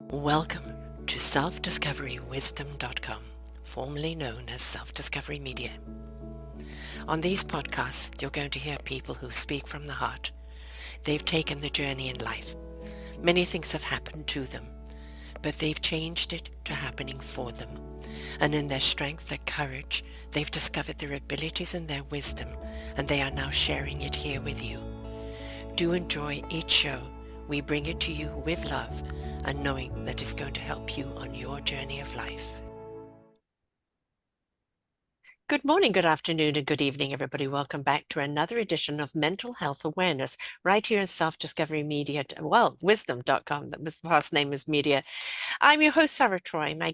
Welcome to selfdiscoverywisdom.com, formerly known as Self-Discovery Media. On these podcasts, you're going to hear people who speak from the heart. They've taken the journey in life. Many things have happened to them, but they've changed it to happening for them. And in their strength, their courage, they've discovered their abilities and their wisdom, and they are now sharing it here with you. Do enjoy each show. We bring it to you with love and knowing that it's going to help you on your journey of life. Good morning, good afternoon, and good evening, everybody. Welcome back to another edition of Mental Health Awareness right here in Self-Discovery Media, well, wisdom.com. The past name is Media. I'm your host, Sarah Troy. My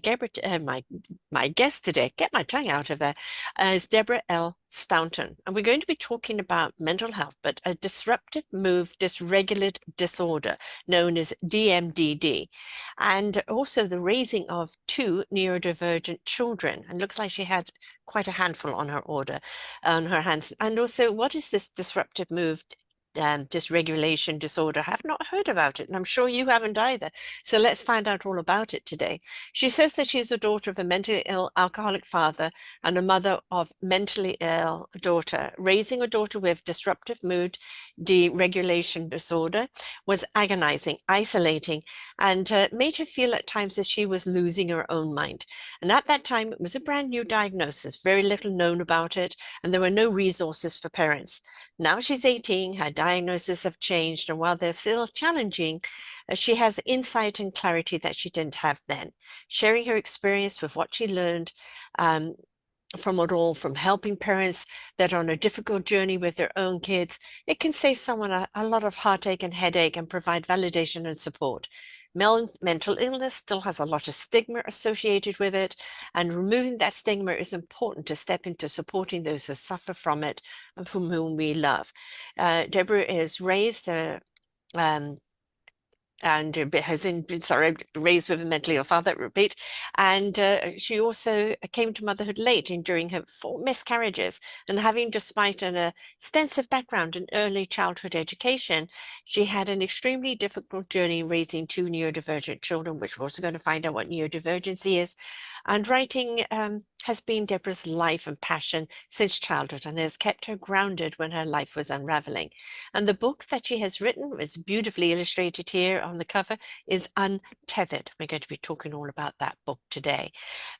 guest today, get my tongue out of there, is Deborah L. Staunton. And we're going to be talking about mental health, but a disruptive mood dysregulated disorder known as DMDD, and also the raising of 2 neurodivergent children. And looks like she had quite a handful on her hands. And also, what is this disruptive mood dysregulation disorder? I have not heard about it, and I'm sure you haven't either. So let's find out all about it today. She says that she's a daughter of a mentally ill alcoholic father and a mother of mentally ill daughter. Raising a daughter with disruptive mood deregulation disorder was agonizing, isolating, and made her feel at times as she was losing her own mind. And at that time, it was a brand new diagnosis, very little known about it, and there were no resources for parents. Now she's 18, her diagnoses have changed, and while they're still challenging, she has insight and clarity that she didn't have then. Sharing her experience with what she learned from it all, from helping parents that are on a difficult journey with their own kids, it can save someone a lot of heartache and headache and provide validation and support. Mental illness still has a lot of stigma associated with it, and removing that stigma is important to step into supporting those who suffer from it and from whom we love. Deborah is raised and has been raised with a mentally ill father, repeat. And she also came to motherhood late during her 4 miscarriages. And having, despite an extensive background in early childhood education, she had an extremely difficult journey raising 2 neurodivergent children, which we're also going to find out what neurodivergency is. And writing has been Deborah's life and passion since childhood, and has kept her grounded when her life was unraveling. And the book that she has written is beautifully illustrated here on the cover, is Untethered. We're going to be talking all about that book today.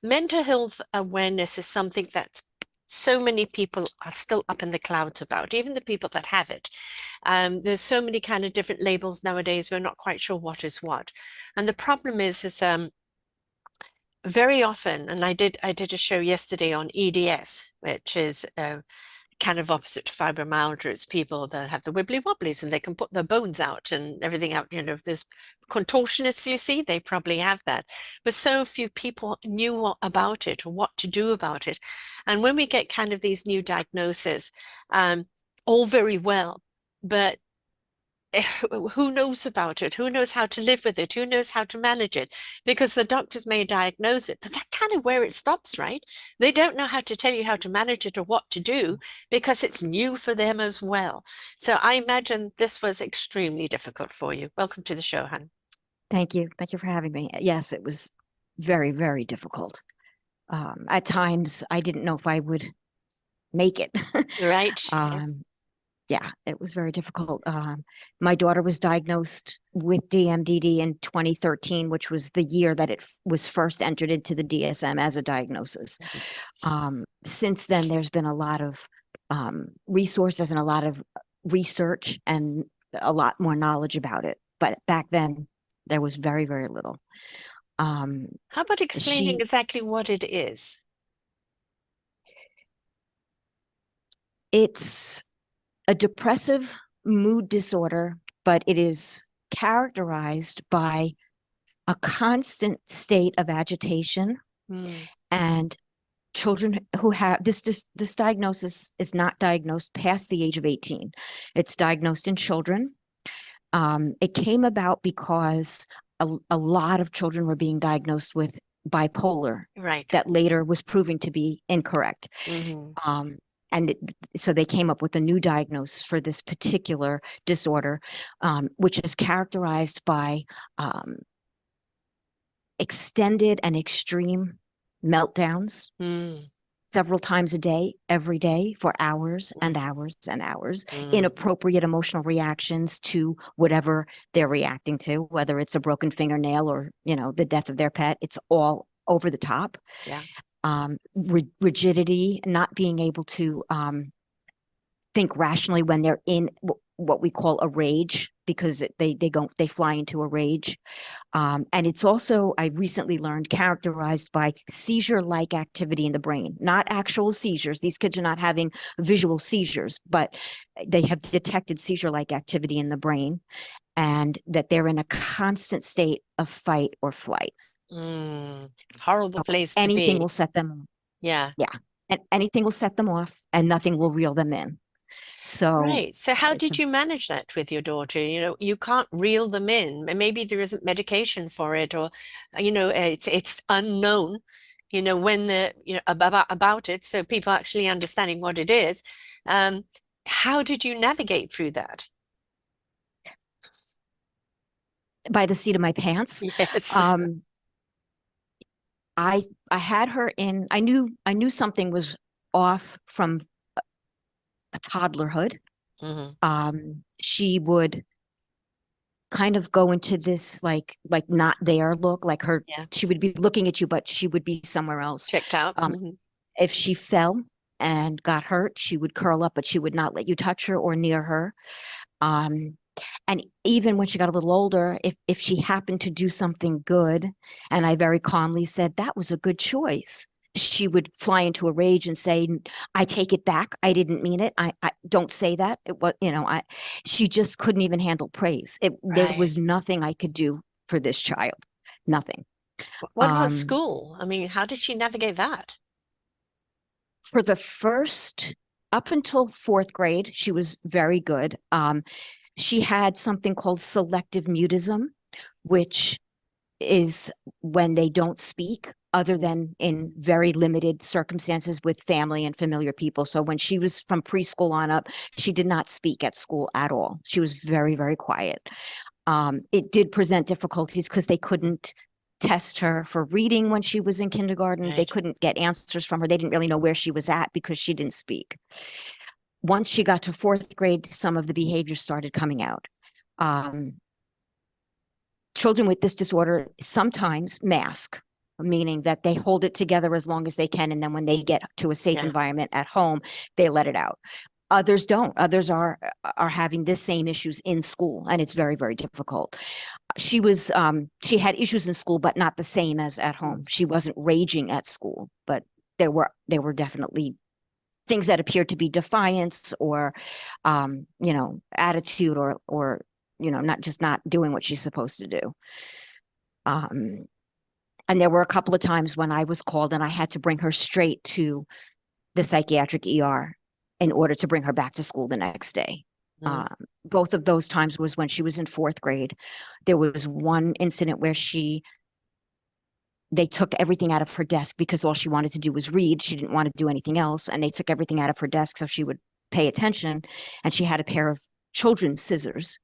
Mental health awareness is something that so many people are still up in the clouds about, even the people that have it. There's so many kind of different labels nowadays. We're not quite sure what is what. And the problem is very often, and I did a show yesterday on EDS, which is kind of opposite to fibromyalgia. It's people that have the wibbly wobblies and they can put their bones out and everything out. You know, there's contortionists, you see, they probably have that. But so few people knew about it or what to do about it. And when we get kind of these new diagnoses, all very well, but who knows about it? Who knows how to live with it? Who knows how to manage it? Because the doctors may diagnose it, but that's kind of where it stops, right? They don't know how to tell you how to manage it or what to do because it's new for them as well. So I imagine this was extremely difficult for you. Welcome to the show, hon. Thank you. Thank you for having me. Yes, it was very, very difficult. At times, I didn't know if I would make it. Right? Yes. um, yeah, it was very difficult. My daughter was diagnosed with DMDD in 2013, which was the year that it was first entered into the DSM as a diagnosis. Since then, there's been a lot of resources and a lot of research and a lot more knowledge about it. But back then, there was very, very little. How about explaining exactly what it is? It's a depressive mood disorder, but it is characterized by a constant state of agitation. And children who have this diagnosis is not diagnosed past the age of 18. It's diagnosed in children. It came about because a lot of children were being diagnosed with bipolar, Right. that later was proving to be incorrect. And so they came up with a new diagnosis for this particular disorder, which is characterized by extended and extreme meltdowns several times a day, every day, for hours and hours and hours, inappropriate emotional reactions to whatever they're reacting to, whether it's a broken fingernail or, the death of their pet. It's all over the top. Yeah. Rigidity, not being able to think rationally when they're in what we call a rage, because they fly into a rage. And it's also, I recently learned, characterized by seizure-like activity in the brain, not actual seizures. These kids are not having visual seizures, but they have detected seizure-like activity in the brain, and that they're in a constant state of fight or flight. Horrible place to Anything be. will set them off. Yeah. Yeah. And anything will set them off, and nothing will reel them in. So, right. So how did you manage that with your daughter? You can't reel them in. Maybe there isn't medication for it, or, it's unknown, when about it. So people actually understanding what it is. How did you navigate through that? by the seat of my pants. Yes. I had her in. I knew something was off from a toddlerhood. She would kind of go into this like not there look, like her. Yeah. She would be looking at you, but she would be somewhere else. Checked out. If she fell and got hurt, she would curl up, but she would not let you touch her or near her. And even when she got a little older, if she happened to do something good, and I very calmly said, that was a good choice, she would fly into a rage and say, I take it back. I didn't mean it. I don't say that. It was, she just couldn't even handle praise. There was nothing I could do for this child. Nothing. What about school? I mean, how did she navigate that? For the first, up until fourth grade, she was very good. She had something called selective mutism, which is when they don't speak other than in very limited circumstances with family and familiar people. So when she was from preschool on up, she did not speak at school at all. She was very, very quiet. It did present difficulties because they couldn't test her for reading when she was in kindergarten. Right. They couldn't get answers from her. They didn't really know where she was at because she didn't speak. Once she got to fourth grade, some of the behaviors started coming out. Children with this disorder sometimes mask, meaning that they hold it together as long as they can, and then when they get to a safe environment at home, they let it out. Others don't. Others are having the same issues in school, and it's very, very difficult. She had issues in school, but not the same as at home. She wasn't raging at school, but there were definitely things that appeared to be defiance or, attitude or not doing what she's supposed to do. And there were a couple of times when I was called and I had to bring her straight to the psychiatric ER in order to bring her back to school the next day. Both of those times was when she was in fourth grade. There was one incident where they took everything out of her desk because all she wanted to do was read. She didn't want to do anything else. And they took everything out of her desk so she would pay attention. And she had a pair of children's scissors.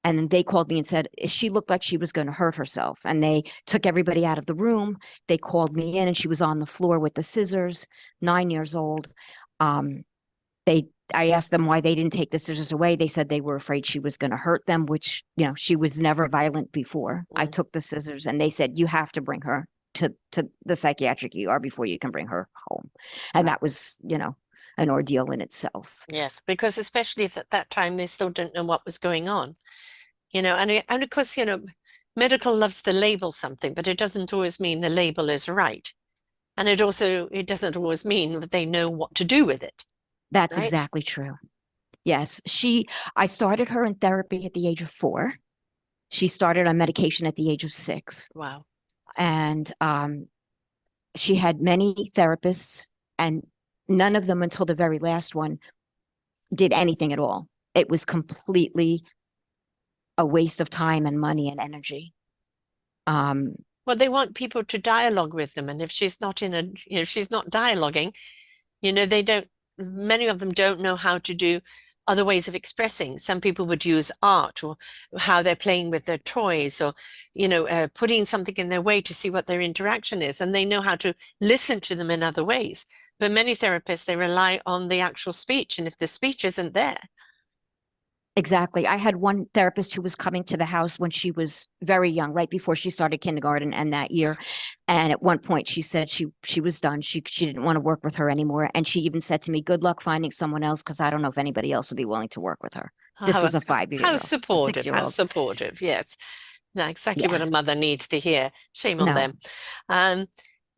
And then they called me and said, she looked like she was going to hurt herself. And they took everybody out of the room. They called me in and she was on the floor with the scissors, 9 years old. I asked them why they didn't take the scissors away. They said they were afraid she was going to hurt them, which, she was never violent before. I took the scissors and they said, you have to bring her to the psychiatric ER before you can bring her home. And that was, an ordeal in itself. Yes, because especially if at that time they still don't know what was going on, and of course, medical loves to label something, but it doesn't always mean the label is right. And it doesn't always mean that they know what to do with it. That's right? Exactly true. Yes. I started her in therapy at the age of 4. She started on medication at the age of 6. Wow. And she had many therapists, and none of them until the very last one did anything at all. It was completely a waste of time and money and energy. Well, they want people to dialogue with them. And if she's not if she's not dialoguing, many of them don't know how to do other ways of expressing. Some people would use art, or how they're playing with their toys, or, putting something in their way to see what their interaction is. And they know how to listen to them in other ways. But many therapists, they rely on the actual speech. And if the speech isn't there, Exactly. I had one therapist who was coming to the house when she was very young, right before she started kindergarten and that year. And at one point she said she was done. She didn't want to work with her anymore. And she even said to me, "Good luck finding someone else, because I don't know if anybody else would be willing to work with her." This how, was a 5 year how old, a supportive, 6 year how old. supportive. Yes. No, exactly what Yeah. a mother needs to hear. Shame on No, them. Um,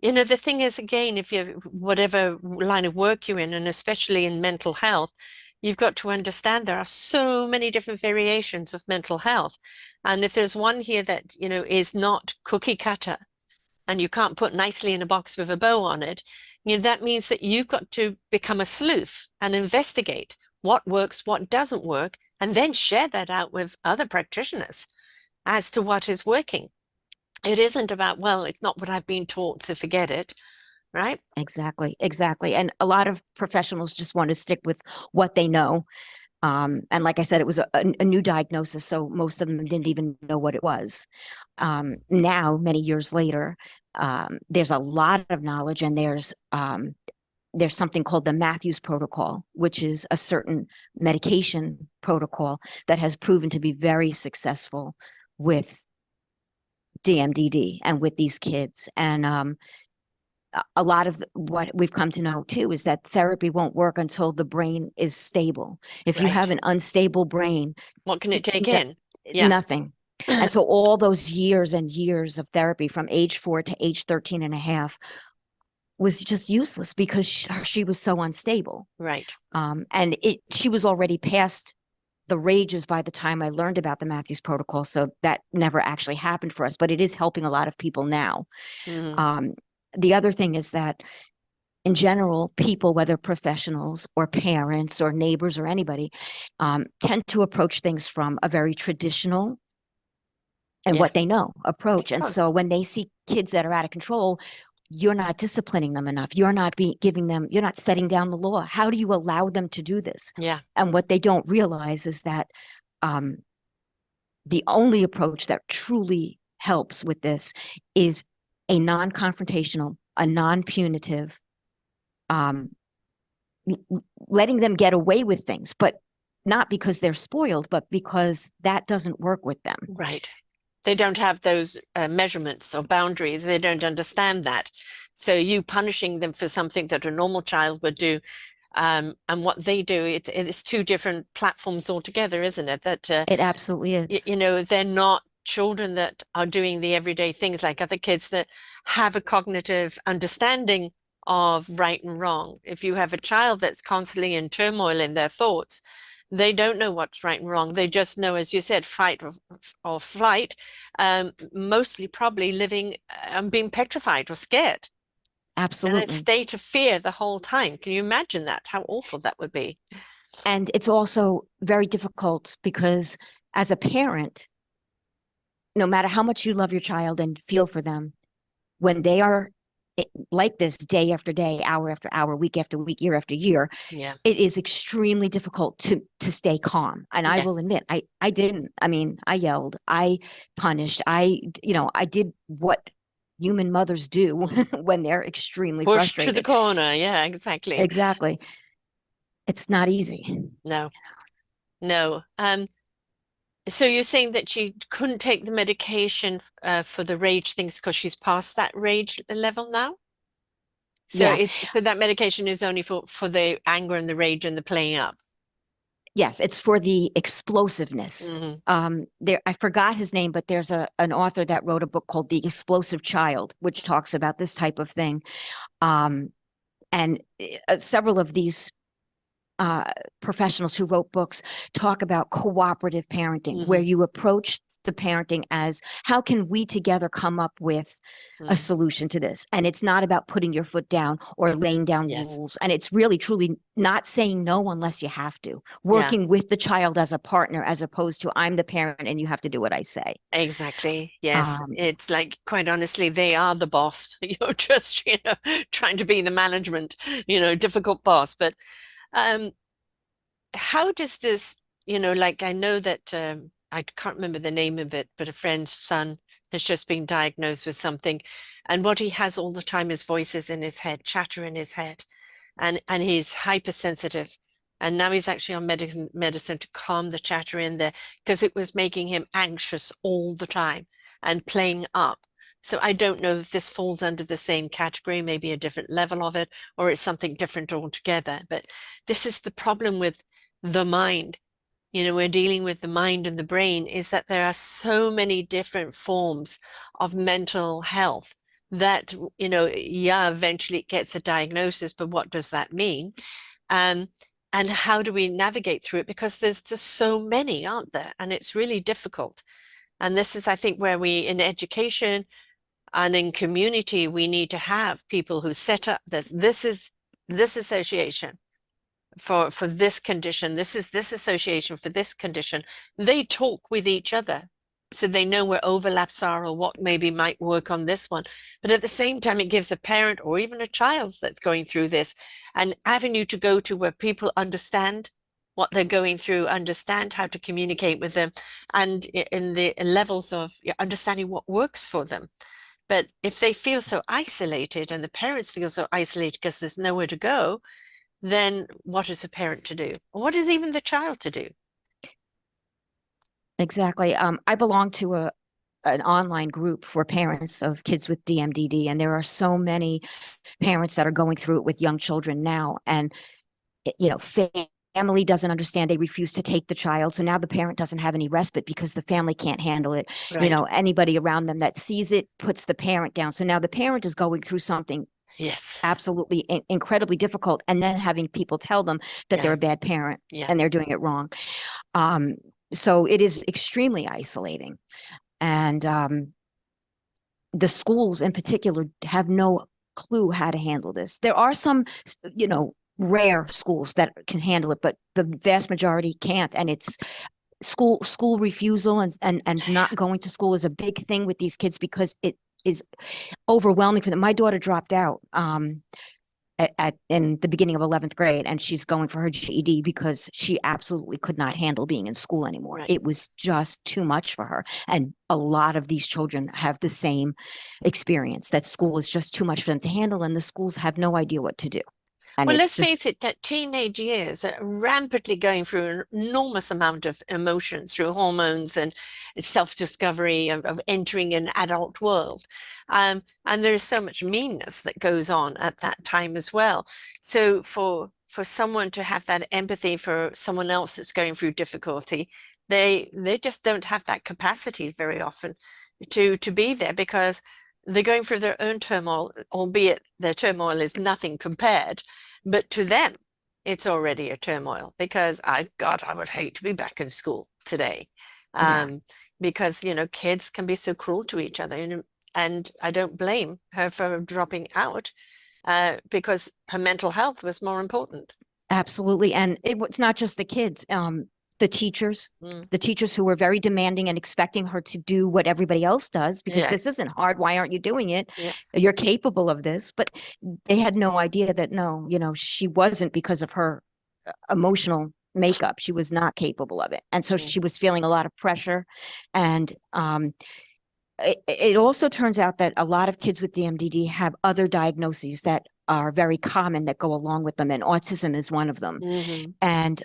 the thing is, again, if you whatever line of work you're in, and especially in mental health, you've got to understand there are so many different variations of mental health. And if there's one here that, is not cookie cutter, and you can't put nicely in a box with a bow on it, that means that you've got to become a sleuth and investigate what works, what doesn't work, and then share that out with other practitioners as to what is working. It isn't about, well, it's not what I've been taught, so forget it, right? exactly. Exactly. And a lot of professionals just want to stick with what they know. And like I said, it was a new diagnosis, so most of them didn't even know what it was. Now, many years later, there's a lot of knowledge, and there's something called the Matthews protocol, which is a certain medication protocol that has proven to be very successful with DMDD and with these kids. And a lot of what we've come to know too is that therapy won't work until the brain is stable. If you have Right. an unstable brain, What can it take no, in? Yeah. nothing. And so all those years and years of therapy from age 4 to age 13 and a half was just useless because she was so unstable. Right. And she was already past the rages by the time I learned about the Matthews protocol. So that never actually happened for us, but it is helping a lot of people now. Mm, Um, the other thing is that in general, people, whether professionals or parents or neighbors or anybody, tend to approach things from a very traditional and what yes, they know of approach. And course. so when they see kids that are out of control, you're not disciplining them enough. You're not giving them, you're not setting down the law. How do you allow them to do this? Yeah. And what they don't realize is that um, the only approach that truly helps with this is a non-confrontational, a non-punitive, um, letting them get away with things, but not because they're spoiled, but because that doesn't work with them. Right. They don't have those measurements or boundaries. They don't understand that. So you punishing them for something that a normal child would do, and what they do, it's two different platforms altogether, isn't it? That It absolutely is. they're not children that are doing the everyday things like other kids that have a cognitive understanding of right and wrong. If you have a child that's constantly in turmoil in their thoughts, they don't know what's right and wrong. They just know, as you said, fight or flight, mostly probably living and being petrified or scared. And a Absolutely. state of fear the whole time. Can you imagine that? How awful that would be? And it's also very difficult because as a parent, no matter how much you love your child and feel for them, when they are like this day after day, hour after hour, week after week, year after year, Yeah. it is extremely difficult to stay calm. And I will Yes. admit, I didn't. I mean, I yelled, I punished, I did what human mothers do Mm. when they're extremely Pushed to the frustrated. corner. Yeah, exactly. Exactly. It's not easy. No, no. So you're saying that she couldn't take the medication for the rage things because she's past that rage level now? So Yeah. so that medication is only for the anger and the rage and the playing up. Yes, it's for the explosiveness. Hmm. There, I forgot his name, but there's an author that wrote a book called The Explosive Child, which talks about this type of thing. Um, and several of these uh, professionals who wrote books talk about cooperative parenting, where Hmm. you approach the parenting as how can we together come up with a Hmm. solution to this? And it's not about putting your foot down or laying down Yes. rules. And it's really, truly not saying no unless you have to, Yeah, working with the child as a partner, as opposed to I'm the parent and you have to do what I say. exactly. Yes. Um, It's like, quite honestly, they are the boss. You're just, trying to be the management, difficult boss. But um, how does this, like I know that I can't remember the name of it, but a friend's son has just been diagnosed with something, and what he has all the time is voices in his head, chatter in his head, and he's hypersensitive. And now he's actually on medicine to calm the chatter in there because it was making him anxious all the time and playing up. So I don't know if this falls under the same category, maybe a different level of it, or it's something different altogether. But this is the problem with the mind. We're dealing with the mind and the brain, is that there are so many different forms of mental health that, yeah, eventually it gets a diagnosis, but what does that mean? Um, and how do we navigate through it? Because there's just so many, aren't there? And it's really difficult. And this is, I think, where we, in education and in community, we need to have people who set up this. This is this association for this condition. This is this association for this condition. They talk with each other so they know where overlaps are or what maybe might work on this one. But at the same time, it gives a parent or even a child that's going through this an avenue to go to where people understand what they're going through, understand how to communicate with them, and in the levels of understanding what works for them. But if they feel so isolated and the parents feel so isolated because there's nowhere to go, then what is a parent to do? What is even the child to do? Exactly. I belong to an online group for parents of kids with DMDD, and there are so many parents that are going through it with young children now. And family doesn't understand. They refuse to take the child, so now the parent doesn't have any respite because the family can't handle it. Right. Anybody around them that sees it puts the parent down. So now the parent is going through something Yes. absolutely incredibly difficult, and then having people tell them that they're Yeah. a bad parent Yeah. and they're doing it wrong. So it is extremely isolating. And the schools in particular have no clue how to handle this. There are some, rare schools that can handle it, but the vast majority can't. And it's school refusal and not going to school is a big thing with these kids because it is overwhelming for them. My daughter dropped out in the beginning of 11th grade, and she's going for her GED because she absolutely could not handle being in school anymore. Right. It was just too much for her. And a lot of these children have the same experience, that school is just too much for them to handle, and the schools have no idea what to do. And Well, it's let's just face it, that teenage years are rampantly going through an enormous amount of emotions through hormones and self-discovery of entering an adult world. And there's so much meanness that goes on at that time as well. So for someone to have that empathy for someone else that's going through difficulty, they just don't have that capacity very often to be there because they're going through their own turmoil, albeit their turmoil is nothing compared. But to them, it's already a turmoil because God, I would hate to be back in school today. yeah, Because, kids can be so cruel to each other. And I don't blame her for dropping out because her mental health was more important. absolutely. And it's not just the kids, the teachers. Mm. The teachers who were very demanding and expecting her to do what everybody else does because Yeah, this isn't hard. Why aren't you doing it? yeah. You're capable of this. But they had no idea that no, she wasn't, because of her emotional makeup. She was not capable of it. And so Mm. she was feeling a lot of pressure. And it also turns out that a lot of kids with DMDD have other diagnoses that are very common that go along with them, and autism is one of them. Hmm. And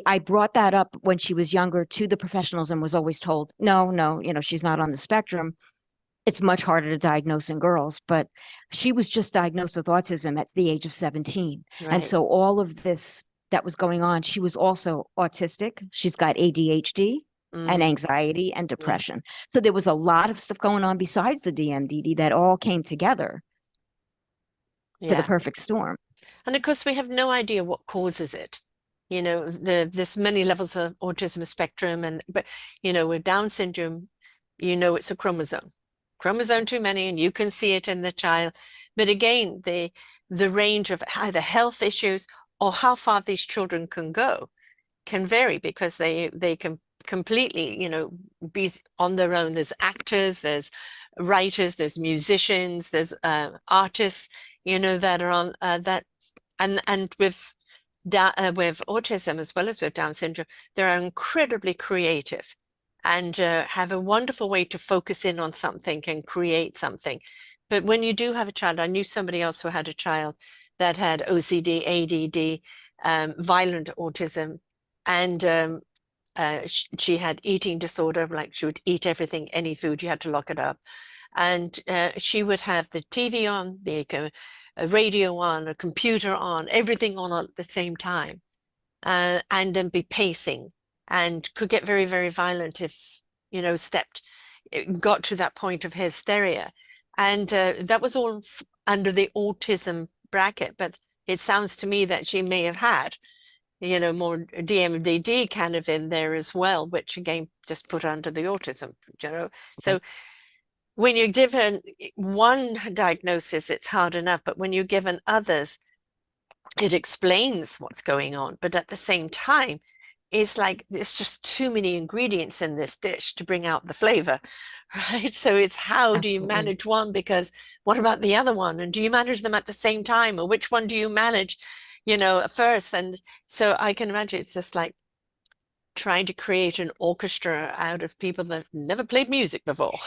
I brought that up when she was younger to the professionals and was always told, no, she's not on the spectrum. It's much harder to diagnose in girls, but she was just diagnosed with autism at the age of 17. And Right. so all of this that was going on, she was also autistic. She's got ADHD and Hmm. anxiety and Yeah. depression. So there was a lot of stuff going on besides the DMDD that all came together for the Yeah. perfect storm. And of course, we have no idea what causes it. There's many levels of autism spectrum, but with Down syndrome, it's a chromosome. Chromosome too many, and you can see it in the child. But again, the range of either health issues or how far these children can go can vary because they can completely, be on their own. There's actors, there's writers, there's musicians, there's artists, that are on that and with with autism as well as with Down syndrome, they're incredibly creative and have a wonderful way to focus in on something and create something. But when you do have a child, I knew somebody else who had a child that had OCD, ADD, violent autism, and she had eating disorder, like she would eat everything, any food, you had to lock it up. And she would have the TV on, a radio on, a computer on, everything on at the same time, and then be pacing and could get very, very violent if, it got to that point of hysteria. And that was all under the autism bracket. But it sounds to me that she may have had, more DMDD kind of in there as well, which again, just put under the autism, So when you're given one diagnosis, it's hard enough, but when you're given others, it explains what's going on. But at the same time, it's like there's just too many ingredients in this dish to bring out the flavor, right? So it's how do you Absolutely. manage one? Because what about the other one? And do you manage them at the same time? Or which one do you manage, first? And so I can imagine it's just like trying to create an orchestra out of people that never played music before.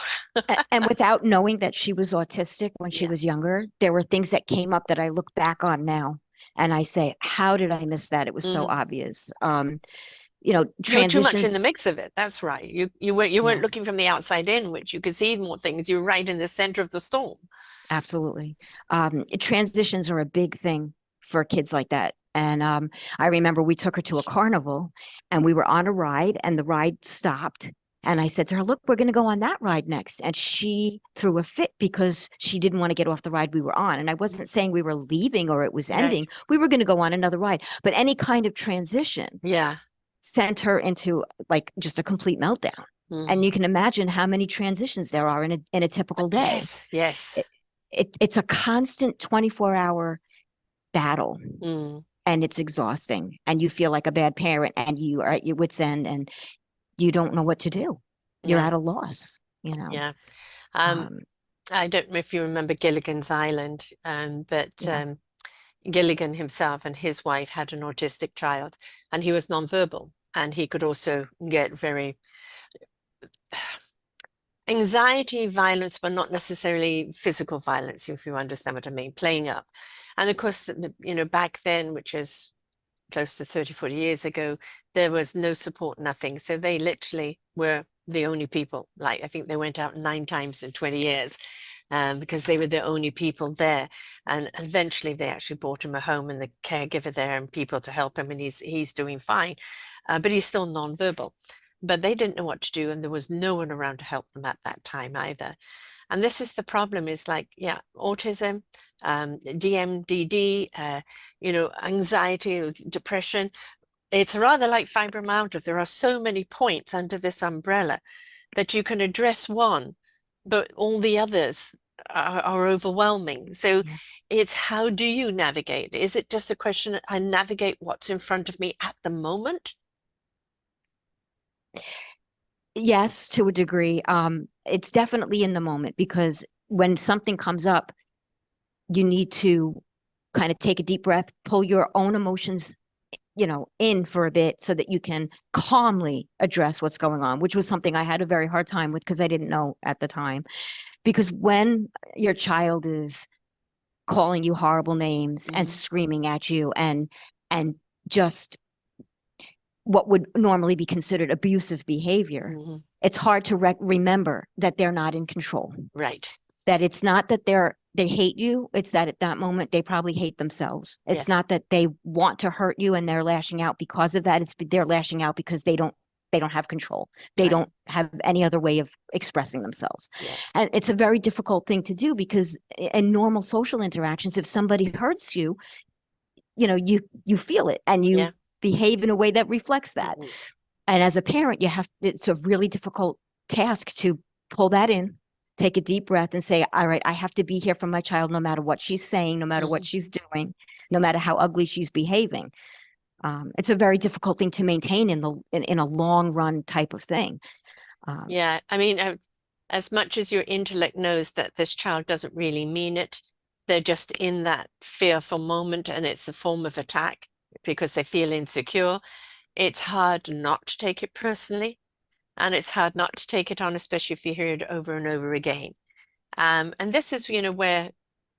And without knowing that she was autistic when she Yeah. was younger, there were things that came up that I look back on now and I say, how did I miss that? It was so Mhm. obvious. You were too much in the Transitions. mix of it. That's right. You weren't Yeah, looking from the outside in, which you could see more things. You were right in the center of the storm. absolutely. Transitions are a big thing for kids like that. And I remember we took her to a carnival and we were on a ride and the ride stopped. And I said to her, look, we're going to go on that ride next. And she threw a fit because she didn't want to get off the ride we were on. And I wasn't saying we were leaving or it was Right. ending. We were going to go on another ride. But any kind of transition Yeah. sent her into like just a complete meltdown. And Mm. you can imagine how many transitions there are in a typical day. Yes. Yes. It's a constant 24-hour battle Mm. and it's exhausting and you feel like a bad parent and you are at your wits end and you don't know what to do. You're Yeah. at a loss. Yeah. Um, Um, I don't know if you remember Gilligan's Island, but yeah. Gilligan himself and his wife had an autistic child, and he was nonverbal, and he could also get very anxiety, violence, but not necessarily physical violence, if you understand what I mean, playing up. And of course, back then, which is close to 30, 40 years ago, there was no support, nothing. So they literally were the only people. Like, I think they went out 9 times in 20 years because they were the only people there. And eventually they actually bought him a home and the caregiver there and people to help him, and he's doing fine. But he's still nonverbal. But they didn't know what to do, and there was no one around to help them at that time either. And this is the problem, is like, yeah, autism, DMDD, anxiety, depression. It's rather like fibromyalgia. There are so many points under this umbrella that you can address one, but all the others are overwhelming. So Yeah. it's how do you navigate? Is it just a question, I navigate what's in front of me at the moment? Yes, to a degree. It's definitely in the moment because when something comes up, you need to kind of take a deep breath, pull your own emotions in for a bit so that you can calmly address what's going on, which was something I had a very hard time with because I didn't know at the time. Because when your child is calling you horrible names and Mhm. screaming at you and just what would normally be considered abusive behavior, Mhm. it's hard to remember that they're not in control. Right. That it's not that they hate you, it's that at that moment they probably hate themselves. It's Yes. not that they want to hurt you and they're lashing out because of that. It's they're lashing out because they don't have control. They Right. don't have any other way of expressing themselves. Yeah. And it's a very difficult thing to do because in normal social interactions, if somebody hurts you, you feel it and you Yeah. behave in a way that reflects that. Mhm. And as a parent, it's a really difficult task to pull that in, take a deep breath and say, all right, I have to be here for my child no matter what she's saying, no matter what Mhm. she's doing, no matter how ugly she's behaving. It's a very difficult thing to maintain in a long run type of thing. Um, Yeah. I mean, as much as your intellect knows that this child doesn't really mean it, they're just in that fearful moment and it's a form of attack. because they feel insecure. It's hard not to take it personally, and it's hard not to take it on, especially if you hear it over and over again. And this is, where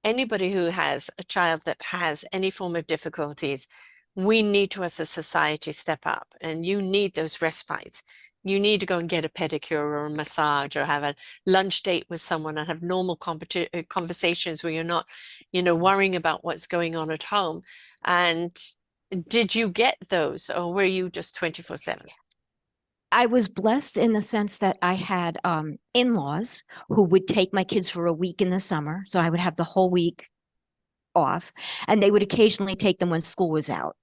anybody who has a child that has any form of difficulties, we need to, as a society, step up. And you need those respites. You need to go and get a pedicure or a massage or have a lunch date with someone and have normal conversations where you're not, worrying about what's going on at home. And did you get those, or were you just 24/7? I was blessed in the sense that I had in-laws who would take my kids for a week in the summer. So I would have the whole week off, and they would occasionally take them when school was out.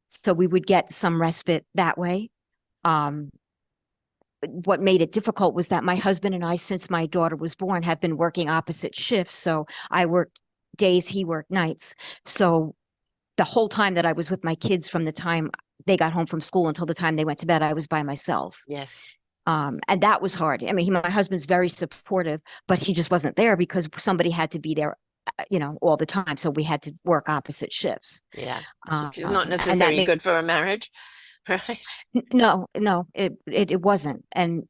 So we would get some respite that way. Um, what made it difficult was that my husband and I, since my daughter was born, have been working opposite shifts. So I worked days, he worked nights. So the whole time that I was with my kids, from the time they got home from school until the time they went to bed, I was by myself. Yes. And that was hard. I mean, my husband's very supportive, but he just wasn't there because somebody had to be there, all the time. So we had to work opposite shifts. Yeah. Which is not And that necessarily made good for a marriage, right? no, it wasn't. And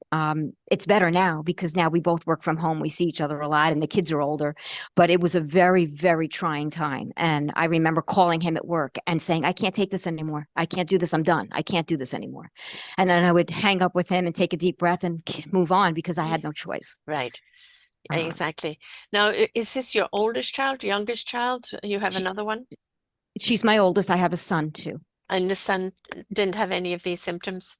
it's better now because now we both work from home. We see each other a lot and the kids are older, but it was a very, very trying time. And I remember calling him at work and saying, I can't take this anymore. I can't do this. I'm done. I can't do this anymore. And then I would hang up with him and take a deep breath and move on because I Yeah. had no choice. Right. Uh, Exactly. Now, is this your oldest child, youngest child? You have she, another one? she's my oldest. I have a son too. And the son didn't have any of these symptoms?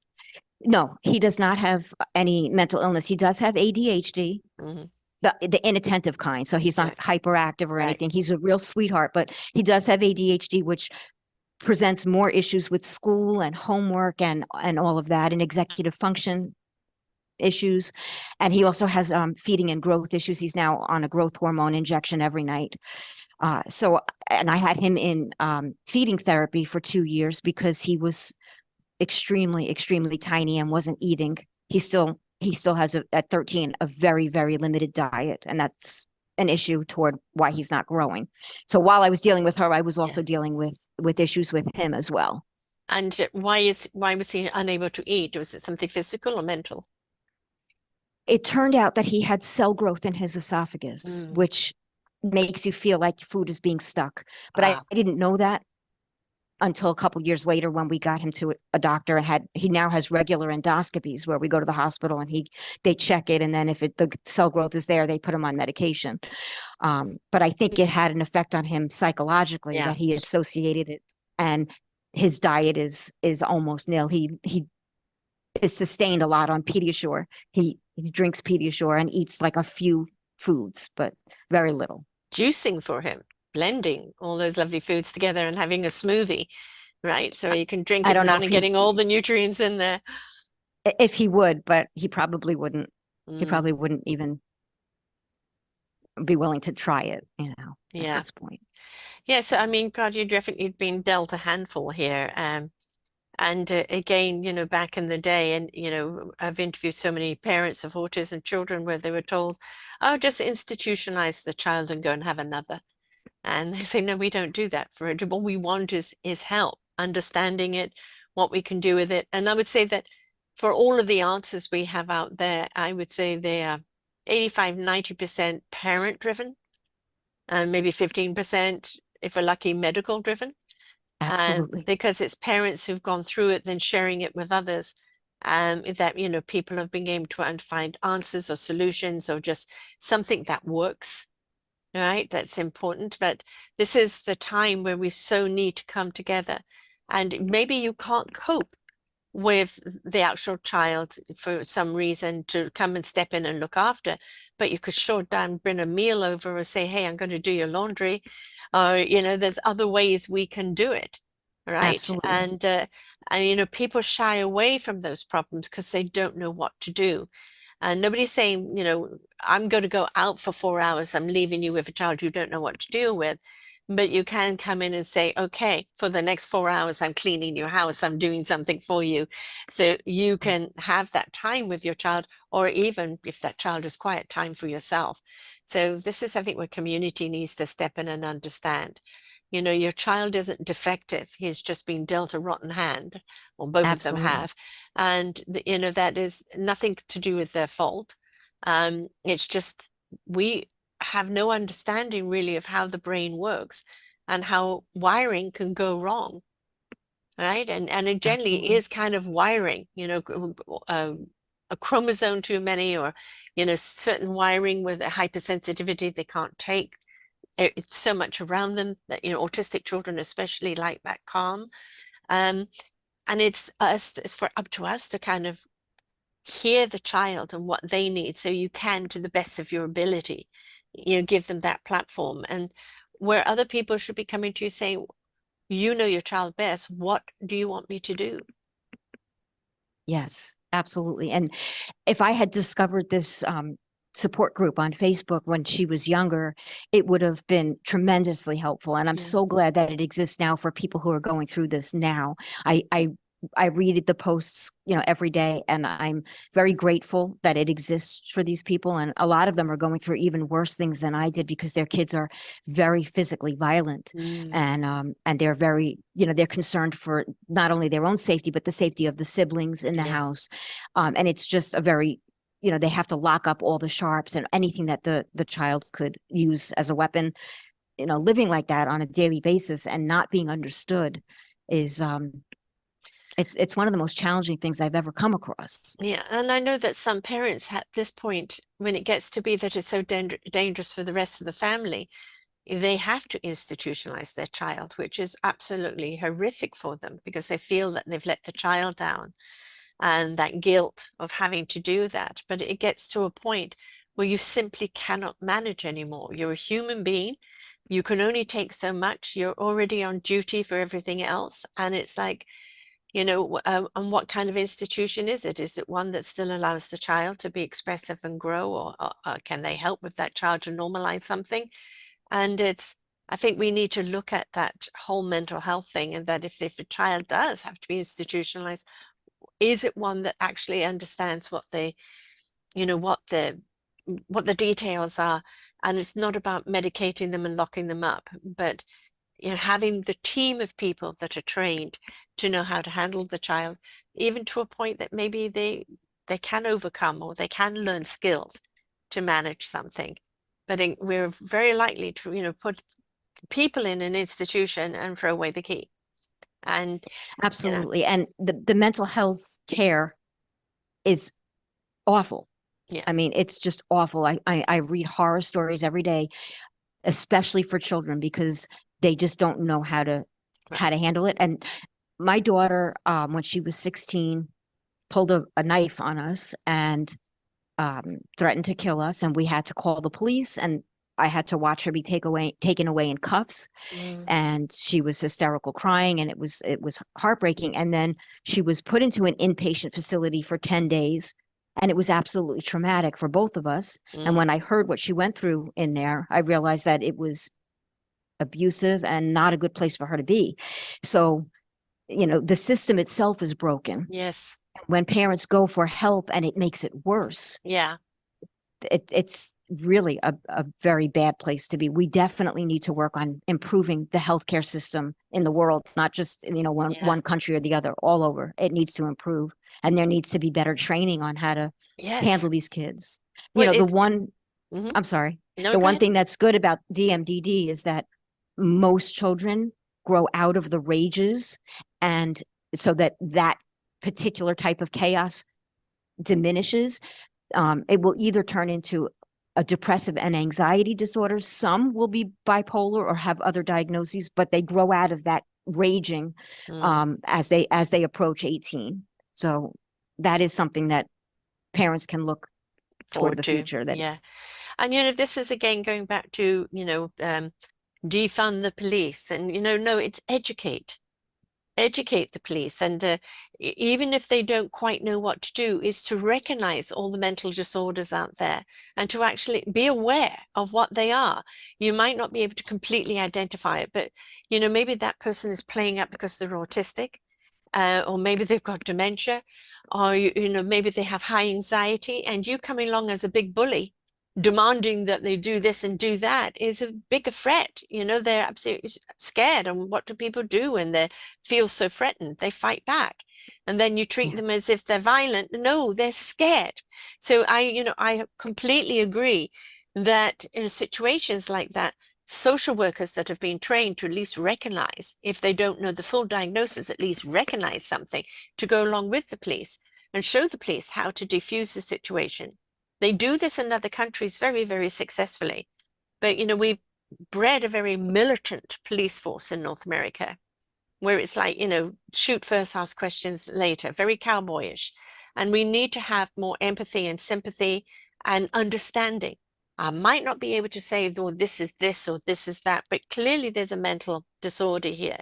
No, he does not have any mental illness. He does have ADHD, Hmm. the inattentive kind. So he's Yeah. not hyperactive or Right. anything. He's a real sweetheart, but he does have ADHD, which presents more issues with school and homework and all of that, and executive function issues. And he also has feeding and growth issues. He's now on a growth hormone injection every night. And I had him in feeding therapy for 2 years because he was extremely, extremely tiny and wasn't eating. He still has at 13 a very, very limited diet, and that's an issue toward why he's not growing. So while I was dealing with her, I was Yeah. also dealing with issues with him as well. And why was he unable to eat? Was it something physical or mental? It turned out that he had cell growth in his esophagus, Mm. which makes you feel like food is being stuck. But I Ah, didn't know that until a couple years later when we got him to a doctor, and he now has regular endoscopies where we go to the hospital and they check it, and then if the cell growth is there, they put him on medication. But I think it had an effect on him psychologically yeah. that he associated it, and his diet is almost nil. He is sustained a lot on Pediasure. He drinks Pediasure and eats like a few foods, but very little. Juicing for him, blending all those lovely foods together and having a smoothie, right? So you can drink I it don't know down and getting all the nutrients in there. if he would, but he probably wouldn't. He Mm, probably wouldn't even be willing to try it, at yeah. this point. Yeah, so I mean, God, you've definitely been dealt a handful here. And again, back in the day, and I've interviewed so many parents of autism children where they were told, "Oh, just institutionalize the child and go and have another." And they say, "No, we don't do that for it. What we want is help, understanding it, what we can do with it." And I would say that for all of the answers we have out there, I would say they are 85, 90% parent driven, and maybe 15%, if we're lucky, medical driven. Absolutely. Because it's parents who've gone through it, then sharing it with others, that people have been able to find answers or solutions or just something that works, right? That's important. But this is the time where we so need to come together. And maybe you can't cope with the actual child for some reason to come and step in and look after, but you could sure damn bring a meal over or say, "Hey, I'm going to do your laundry," or there's other ways we can do it, right? Absolutely. And people shy away from those problems because they don't know what to do. And nobody's saying, "I'm going to go out for 4 hours. I'm leaving you with a child you don't know what to deal with." But you can come in and say, "Okay, for the next 4 hours, I'm cleaning your house. I'm doing something for you." So you can have that time with your child, or even if that child is quiet, time for yourself. So this is, I think, where community needs to step in and understand. You know, your child isn't defective. He's just been dealt a rotten hand, or both of them Absolutely. have. And, you know, that is nothing to do with their fault. It's just we have no understanding really of how the brain works and how wiring can go wrong, right? And it generally Absolutely. is kind of wiring, you know, a chromosome too many, or, you know, certain wiring with a hypersensitivity they can't take. It's so much around them that, you know, autistic children especially like that calm. Um, and it's for up to us to kind of hear the child and what they need, so you can, to the best of your ability, you know, give them that platform. And where other people should be coming to you saying, you know your child best, what do you want me to do? Yes, absolutely. And if I had discovered this support group on Facebook when she was younger, it would have been tremendously helpful. And I'm Yeah. so glad that it exists now for people who are going through this now. I read the posts, you know, every day, and I'm very grateful that it exists for these people. And a lot of them are going through even worse things than I did because their kids are very physically violent, Mm, and they're very, you know, they're concerned for not only their own safety but the safety of the siblings in the yes. house. And it's just a very, you know, they have to lock up all the sharps and anything that the child could use as a weapon. You know, living like that on a daily basis and not being understood is it's one of the most challenging things I've ever come across. Yeah, and I know that some parents at this point, when it gets to be that it's so dangerous for the rest of the family, they have to institutionalize their child, which is absolutely horrific for them because they feel that they've let the child down, and that guilt of having to do that. But it gets to a point where you simply cannot manage anymore. You're a human being. You can only take so much. You're already on duty for everything else. And it's like, you know, and what kind of institution is it? Is it one that still allows the child to be expressive and grow, or can they help with that child to normalize something? And I think we need to look at that whole mental health thing, and that if a child does have to be institutionalized, is it one that actually understands what they, you know, what the details are? And it's not about medicating them and locking them up, but, you know, having the team of people that are trained to know how to handle the child, even to a point that maybe they can overcome, or they can learn skills to manage something. But we're very likely to, you know, put people in an institution and throw away the key. And, you know, Absolutely. And the mental health care is awful. yeah, I mean, it's just awful. I read horror stories every day, especially for children, because they just don't know how right. to handle it. And my daughter, when she was 16, pulled a knife on us and threatened to kill us, and we had to call the police. And I had to watch her be taken away in cuffs, Mm, and she was hysterical crying, and it was heartbreaking. And then she was put into an inpatient facility for 10 days, and it was absolutely traumatic for both of us. And mm, when I heard what she went through in there, I realized that it was abusive and not a good place for her to be. So, you know, the system itself is broken. yes, When parents go for help and it makes it worse, yeah, it's really a very bad place to be. We definitely need to work on improving the healthcare system in the world, not just, you know, yeah, one country or the other, all over. It needs to improve, and there needs to be better training on how to handle yes. these kids. You Well, know, the it's one mhm. I'm sorry, No, the go one ahead. thing that's good about DMDD is that most children grow out of the rages, and so that particular type of chaos diminishes. It will either turn into a depressive and anxiety disorder. Some will be bipolar or have other diagnoses, but they grow out of that raging Mm, as they approach 18. So that is something that parents can look toward forward the to, future. That yeah. And, you know, this is again going back to, you know, defund the police, and, you know, no, it's educate the police. And even if they don't quite know what to do, is to recognize all the mental disorders out there and to actually be aware of what they are. You might not be able to completely identify it, but, you know, maybe that person is playing up because they're autistic, or maybe they've got dementia, or, you know, maybe they have high anxiety, and you coming along as a big bully demanding that they do this and do that is a bigger threat. You know, they're absolutely scared. And what do people do when they feel so threatened? They fight back. And then you treat them as if they're violent. No, they're scared. So I completely agree that in situations like that, social workers that have been trained to at least recognize, if they don't know the full diagnosis, at least recognize something to go along with the police and show the police how to defuse the situation. They do this in other countries very, very successfully. But, we've bred a very militant police force in North America, where it's like, shoot first, ask questions later, very cowboyish. And we need to have more empathy and sympathy and understanding. I might not be able to say, oh, this is this or this is that, but clearly there's a mental disorder here.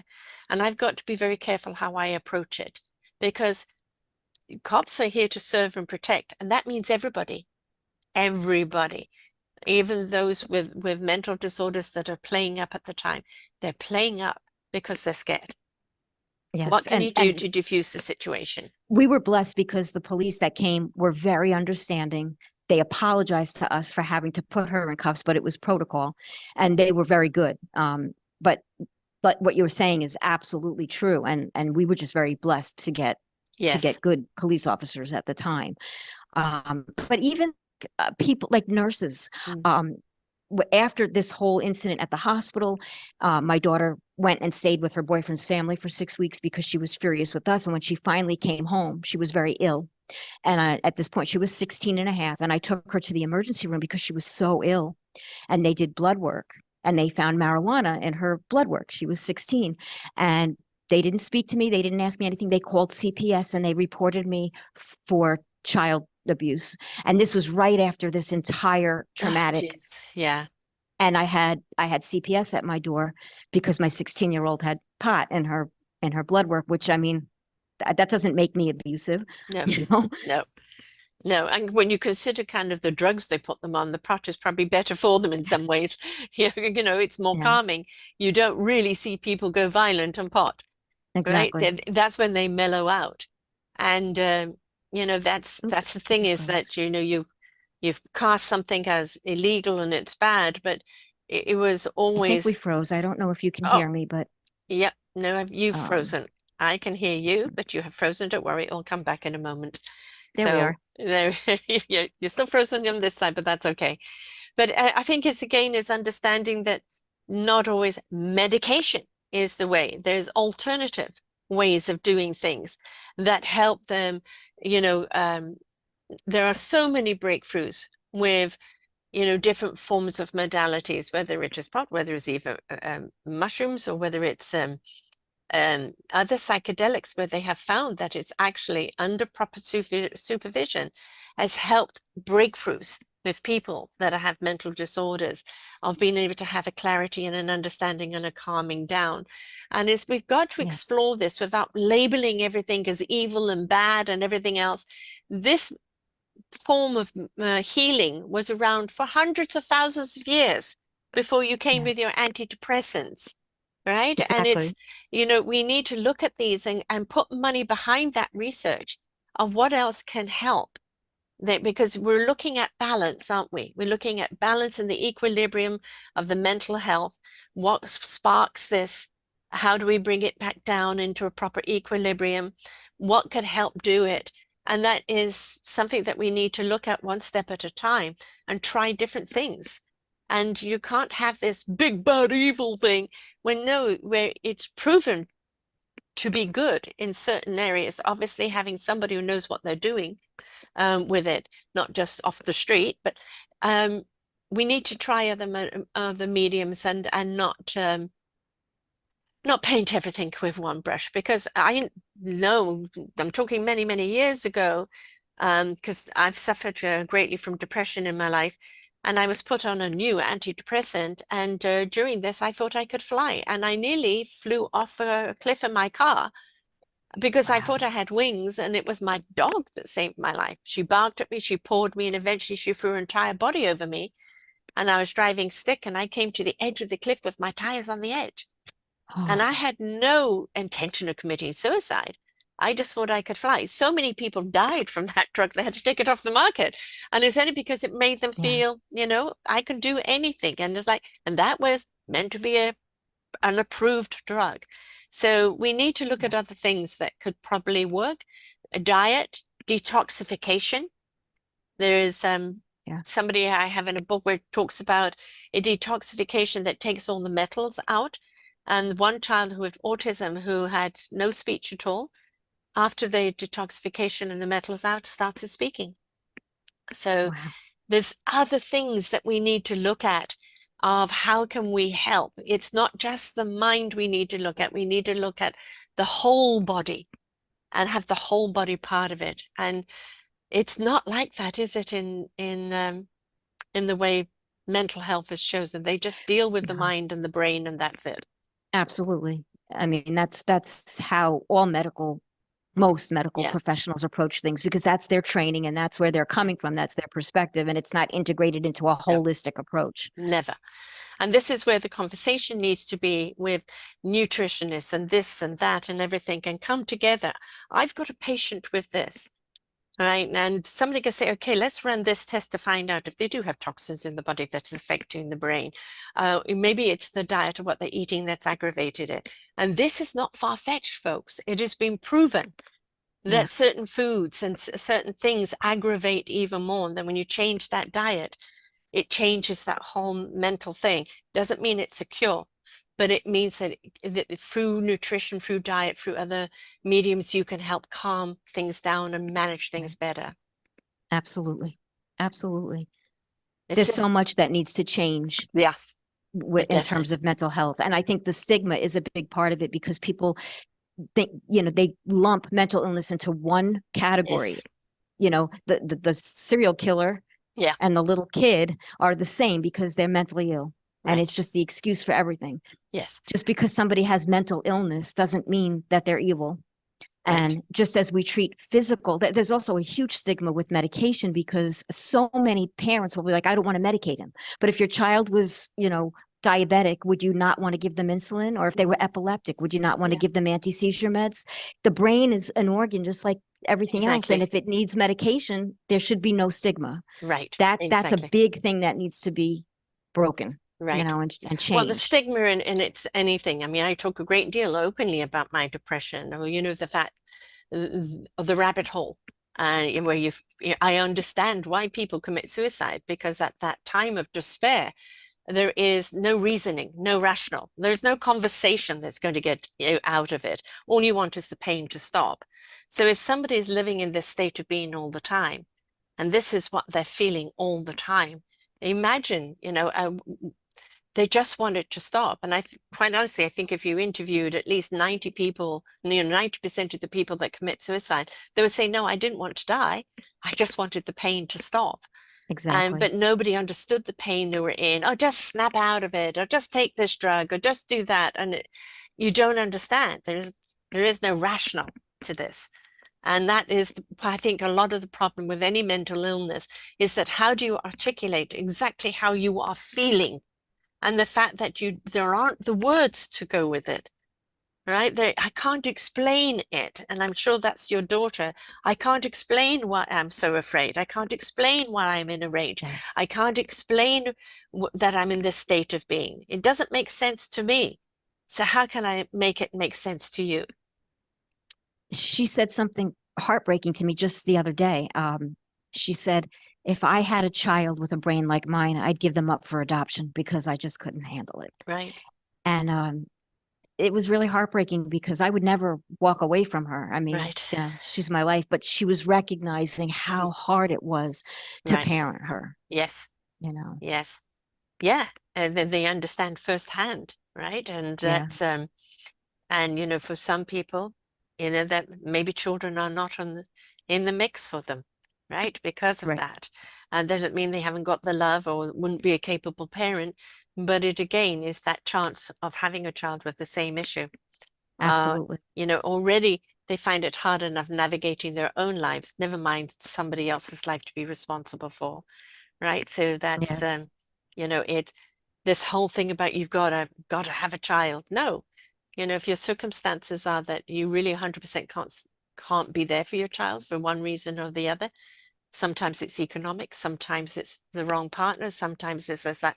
And I've got to be very careful how I approach it, because cops are here to serve and protect. And that means everybody, even those with mental disorders that are playing up at the time. They're playing up because they're scared. Yes. What can you do to diffuse the situation? We were blessed because the police that came were very understanding. They apologized to us for having to put her in cuffs, but it was protocol, and they were very good. But what you were saying is absolutely true, and we were just very blessed to get good police officers at the time. But even people like nurses. After this whole incident at the hospital, my daughter went and stayed with her boyfriend's family for 6 weeks because she was furious with us. And when she finally came home, she was very ill. And at this point, she was 16 and a half. And I took her to the emergency room because she was so ill. And they did blood work, and they found marijuana in her blood work. She was 16. And they didn't speak to me. They didn't ask me anything. They called CPS and they reported me for child abuse. And this was right after this entire traumatic. Yeah. And I had CPS at my door because my 16-year-old had pot in her blood work, which, I mean, that doesn't make me abusive. No. No. And when you consider kind of the drugs they put them on, the pot is probably better for them in some ways. It's more calming. You don't really see people go violent on pot. Exactly. Right? That's when they mellow out. And that's the thing is that you've cast something as illegal and it's bad, but it was always. I think we froze. I don't know if you can hear me, but yep, no, you've frozen. I can hear you, but you have frozen. Don't worry, it'll come back in a moment. There we are. You're still frozen on this side, but that's okay. But I think it's understanding that not always medication is the way. There's alternative ways of doing things that help them. There are so many breakthroughs with, different forms of modalities, whether it is pot, whether it's even mushrooms, or whether it's other psychedelics, where they have found that it's actually under proper supervision has helped breakthroughs with people that have mental disorders, of being able to have a clarity and an understanding and a calming down. And we've got to explore this without labeling everything as evil and bad and everything else. This form of healing was around for hundreds of thousands of years before you came with your antidepressants, right? Exactly. And it's, we need to look at these and put money behind that research of what else can help. Because we're looking at balance, aren't we? We're looking at balance in the equilibrium of the mental health. What sparks this? How do we bring it back down into a proper equilibrium? What could help do it? And that is something that we need to look at one step at a time and try different things. And you can't have this big bad evil thing where it's proven to be good in certain areas. Obviously, having somebody who knows what they're doing with it, not just off the street, but we need to try other mediums and not paint everything with one brush, because I know I'm talking many, many years ago, because I've suffered greatly from depression in my life, and I was put on a new antidepressant, and during this I thought I could fly, and I nearly flew off a cliff in my car because I thought I had wings, and it was my dog that saved my life. She barked at me, she pawed me, and eventually she threw her entire body over me, and I was driving stick, and I came to the edge of the cliff with my tires on the edge. And I had no intention of committing suicide. I just thought I could fly. So many people died from that drug, they had to take it off the market. And it's only because it made them Yeah. feel, I can do anything. And it's like, and that was meant to be an approved drug. So we need to look Yeah. at other things that could probably work. A diet, detoxification. There is Yeah. somebody I have in a book where it talks about a detoxification that takes all the metals out. And one child with autism who had no speech at all, after the detoxification and the metals out, started speaking. So Wow. there's other things that we need to look at of how can we help. It's not just the mind we need to look at. We need to look at the whole body and have the whole body part of it. And it's not like that, is it, in the way mental health is chosen? They just deal with the No, mind and the brain, and that's it. absolutely. I mean, that's how most medical Yeah, professionals approach things because that's their training and that's where they're coming from. That's their perspective, and it's not integrated into a no, holistic approach. never. And this is where the conversation needs to be with nutritionists and this and that and everything and come together. I've got a patient with this, right? And somebody can say, okay, let's run this test to find out if they do have toxins in the body that is affecting the brain. Maybe it's the diet or what they're eating that's aggravated it. And this is not far-fetched, folks. It has been proven Yeah. that certain foods and certain things aggravate even more. And then when you change that diet, it changes that whole mental thing. Doesn't mean it's a cure, but it means that through nutrition, through diet, through other mediums, you can help calm things down and manage Yeah. things better. Absolutely. Absolutely. It's There's just, so much that needs to change yeah, in terms definitely of mental health. And I think the stigma is a big part of it because people think, they lump mental illness into one category. is. The serial killer Yeah, and the little kid are the same because they're mentally ill. And right. it's just the excuse for everything. Yes, Just because somebody has mental illness doesn't mean that they're evil. right. And just as we treat physical, there's also a huge stigma with medication because so many parents will be like, I don't want to medicate him. But if your child was, diabetic, would you not want to give them insulin? Or if they were Mhm. epileptic, would you not want to Yeah, give them anti-seizure meds? The brain is an organ just like everything else. And exactly. if it needs medication, there should be no stigma. Right, That's a exactly. big thing that needs to be broken, Right. and Well, the changed. stigma in it's anything. I mean, I talk a great deal openly about my depression, or the fact of the rabbit hole, where I understand why people commit suicide because at that time of despair, there is no reasoning, no rational. There's no conversation that's going to get you out of it. All you want is the pain to stop. So if somebody is living in this state of being all the time, and this is what they're feeling all the time, imagine, they just want it to stop. And quite honestly, I think if you interviewed at least 90 people, 90% of the people that commit suicide, they would say, no, I didn't want to die. I just wanted the pain to stop. Exactly. But nobody understood the pain they were in. Oh, just snap out of it, or just take this drug, or just do that. And you don't understand. There is no rational to this. And that is, I think, a lot of the problem with any mental illness is that how do you articulate exactly how you are feeling? And the fact that there aren't the words to go with it, right? I can't explain it. And I'm sure that's your daughter. I can't explain why I'm so afraid. I can't explain why I'm in a rage. Yes. I can't explain that I'm in this state of being. It doesn't make sense to me. So how can I make it make sense to you? She said something heartbreaking to me just the other day. She said, if I had a child with a brain like mine, I'd give them up for adoption because I just couldn't handle it. Right, And it was really heartbreaking because I would never walk away from her. I mean, right, she's my life, but she was recognizing how hard it was to right. parent her, Yes, you know? yes. Yeah. And then they understand firsthand, right? And Yeah, for some people, that maybe children are not in the mix for them, right? Because of right. that. And doesn't mean they haven't got the love or wouldn't be a capable parent, but it again is that chance of having a child with the same issue. Uh, Absolutely. Already they find it hard enough navigating their own lives, never mind somebody else's life to be responsible for, right? So that's Yes. it's this whole thing about you've got to have a child. No, if your circumstances are that you really 100% can't can't be there for your child for one reason or the other. Sometimes it's economic, sometimes it's the wrong partner, sometimes it's that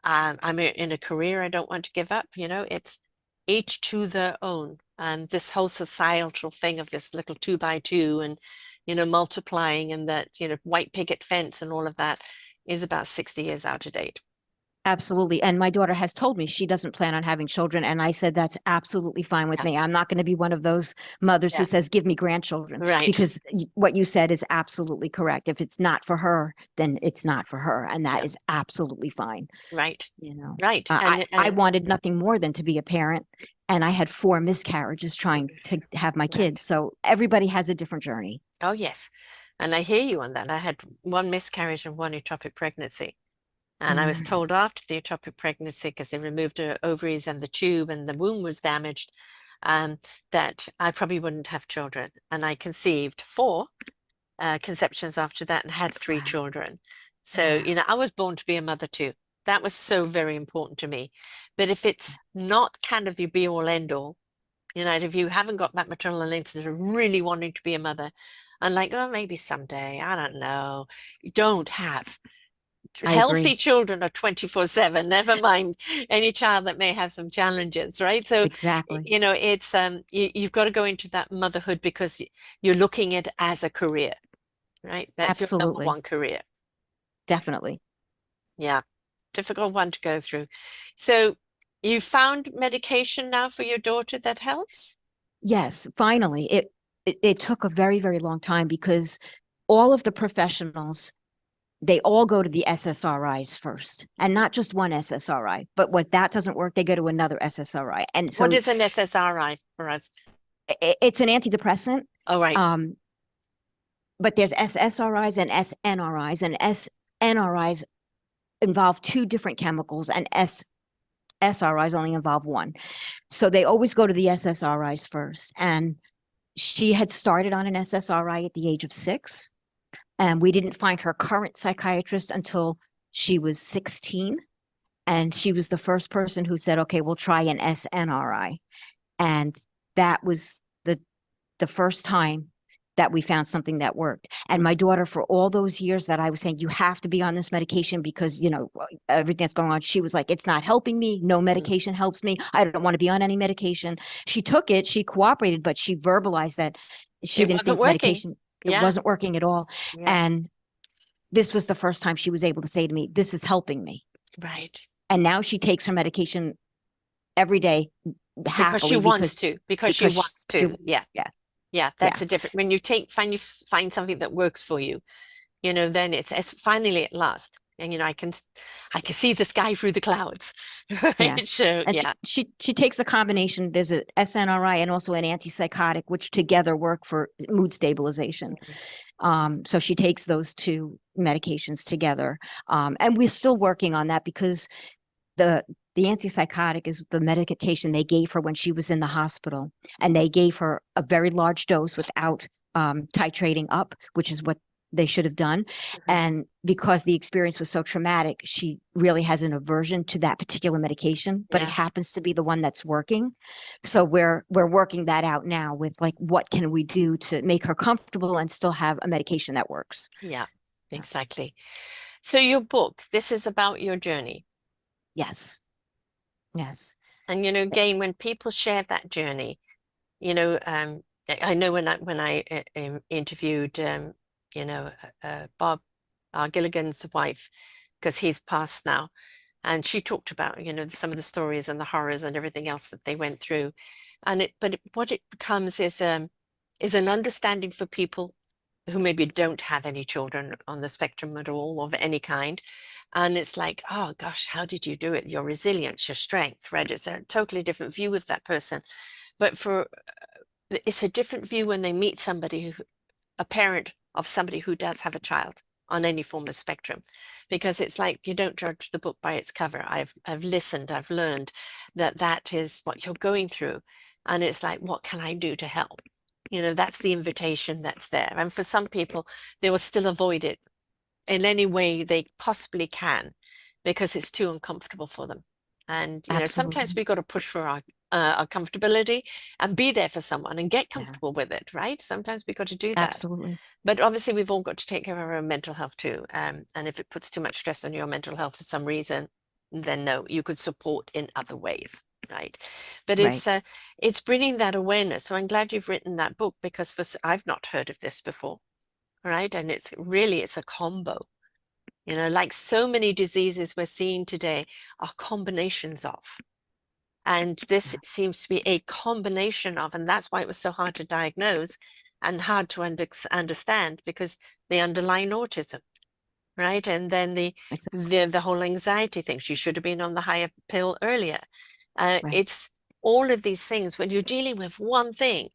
I'm in a career I don't want to give up. It's each to their own. And this whole societal thing of this little 2x2 and, multiplying and that, white picket fence and all of that is about 60 years out of date. Absolutely. And my daughter has told me she doesn't plan on having children. And I said, that's absolutely fine with Yeah. me. I'm not going to be one of those mothers who Yeah. says, give me grandchildren. Right. Because what you said is absolutely correct. If it's not for her, then it's not for her. And that is absolutely fine. Right. You know, Right. I wanted nothing more than to be a parent. And I had 4 miscarriages trying to have my Right. kids. So everybody has a different journey. Oh, yes. And I hear you on that. I had 1 miscarriage and 1 ectopic pregnancy. And I was told after the ectopic pregnancy, because they removed her ovaries and the tube and the womb was damaged, that I probably wouldn't have children. And I conceived 4 conceptions after that and had 3 children. So, I was born to be a mother too. That was so very important to me. But if it's not kind of the be all end all, if you haven't got that maternal instinct of really wanting to be a mother, and like, oh, maybe someday, I don't know, you don't have. I Healthy agree. children are 24/7, never mind any child that may have some challenges, right? So, Exactly. it's you've got to go into that motherhood because you're looking at it as a career, right? That's your number Absolutely. one career. Definitely. Yeah, difficult one to go through. So, you found medication now for your daughter that helps? Yes, finally. It took a very, very long time because all of the professionals, they all go to the SSRIs first, and not just one SSRI. But when that doesn't work, they go to another SSRI. And What so is an SSRI for us? it's an antidepressant. Oh, right. But there's SSRIs and SNRIs, and SNRIs involve 2 different chemicals, and SRIs only involve one. So they always go to the SSRIs first. And she had started on an SSRI at the age of 6, and we didn't find her current psychiatrist until she was 16. And she was the first person who said, okay, we'll try an SNRI. And that was the first time that we found something that worked. And my daughter, for all those years that I was saying, you have to be on this medication because, everything that's going on, she was like, it's not helping me. No medication helps me. I don't want to be on any medication. She took it, she cooperated, but she verbalized that she It didn't wasn't think working. medication, it Yeah. wasn't working at all. Yeah. And this was the first time she was able to say to me, this is helping me. Right. And now she takes her medication every day Because she happily wants to. Because she wants to. Yeah. yeah, Yeah. yeah, That's a different when you find something that works for you, then it's finally at last. And I can see the sky through the clouds. yeah. Right. So And yeah. she takes a combination. There's a SNRI and also an antipsychotic, which together work for mood stabilization. So she takes those 2 medications together. And we're still working on that because the antipsychotic is the medication they gave her when she was in the hospital, and they gave her a very large dose without titrating up, which is what they should have done. And because the experience was so traumatic, she really has an aversion to that particular medication, but it happens to be the one that's working. So we're working that out now with like, what can we do to make her comfortable and still have a medication that works? Yeah, exactly. So your book, this is about your journey. Yes. Yes. And again, when people share that journey, I know when I interviewed Bob Gilligan's wife, because he's passed now, and she talked about some of the stories and the horrors and everything else that they went through, but what it becomes is an understanding for people who maybe don't have any children on the spectrum at all of any kind. And it's like, oh gosh, how did you do it? Your resilience, your strength, right? It's a totally different view of that person. But it's a different view when they meet somebody a parent of somebody who does have a child on any form of spectrum, because it's like you don't judge the book by its cover. I've listened, I've learned that is what you're going through, and it's like, what can I do to help? That's the invitation that's there. And for some people, they will still avoid it in any way they possibly can because it's too uncomfortable for them. And sometimes Absolutely. we got to push for comfortability and be there for someone and get Yeah, comfortable with it, right? Sometimes we've got to do that. absolutely. But obviously, we've all got to take care of our own mental health too. And if it puts too much stress on your mental health for some reason, then no, you could support in other ways, right? But Right. it's bringing that awareness. So I'm glad you've written that book because I've not heard of this before, right? And it's a combo. You know, like so many diseases we're seeing today are combinations of. And this Yeah. seems to be a combination of, and that's why it was so hard to diagnose and hard to understand because the underlying autism, right? And then Exactly. the whole anxiety thing. She should have been on the higher pill earlier. Right. It's all of these things. When you're dealing with one thing,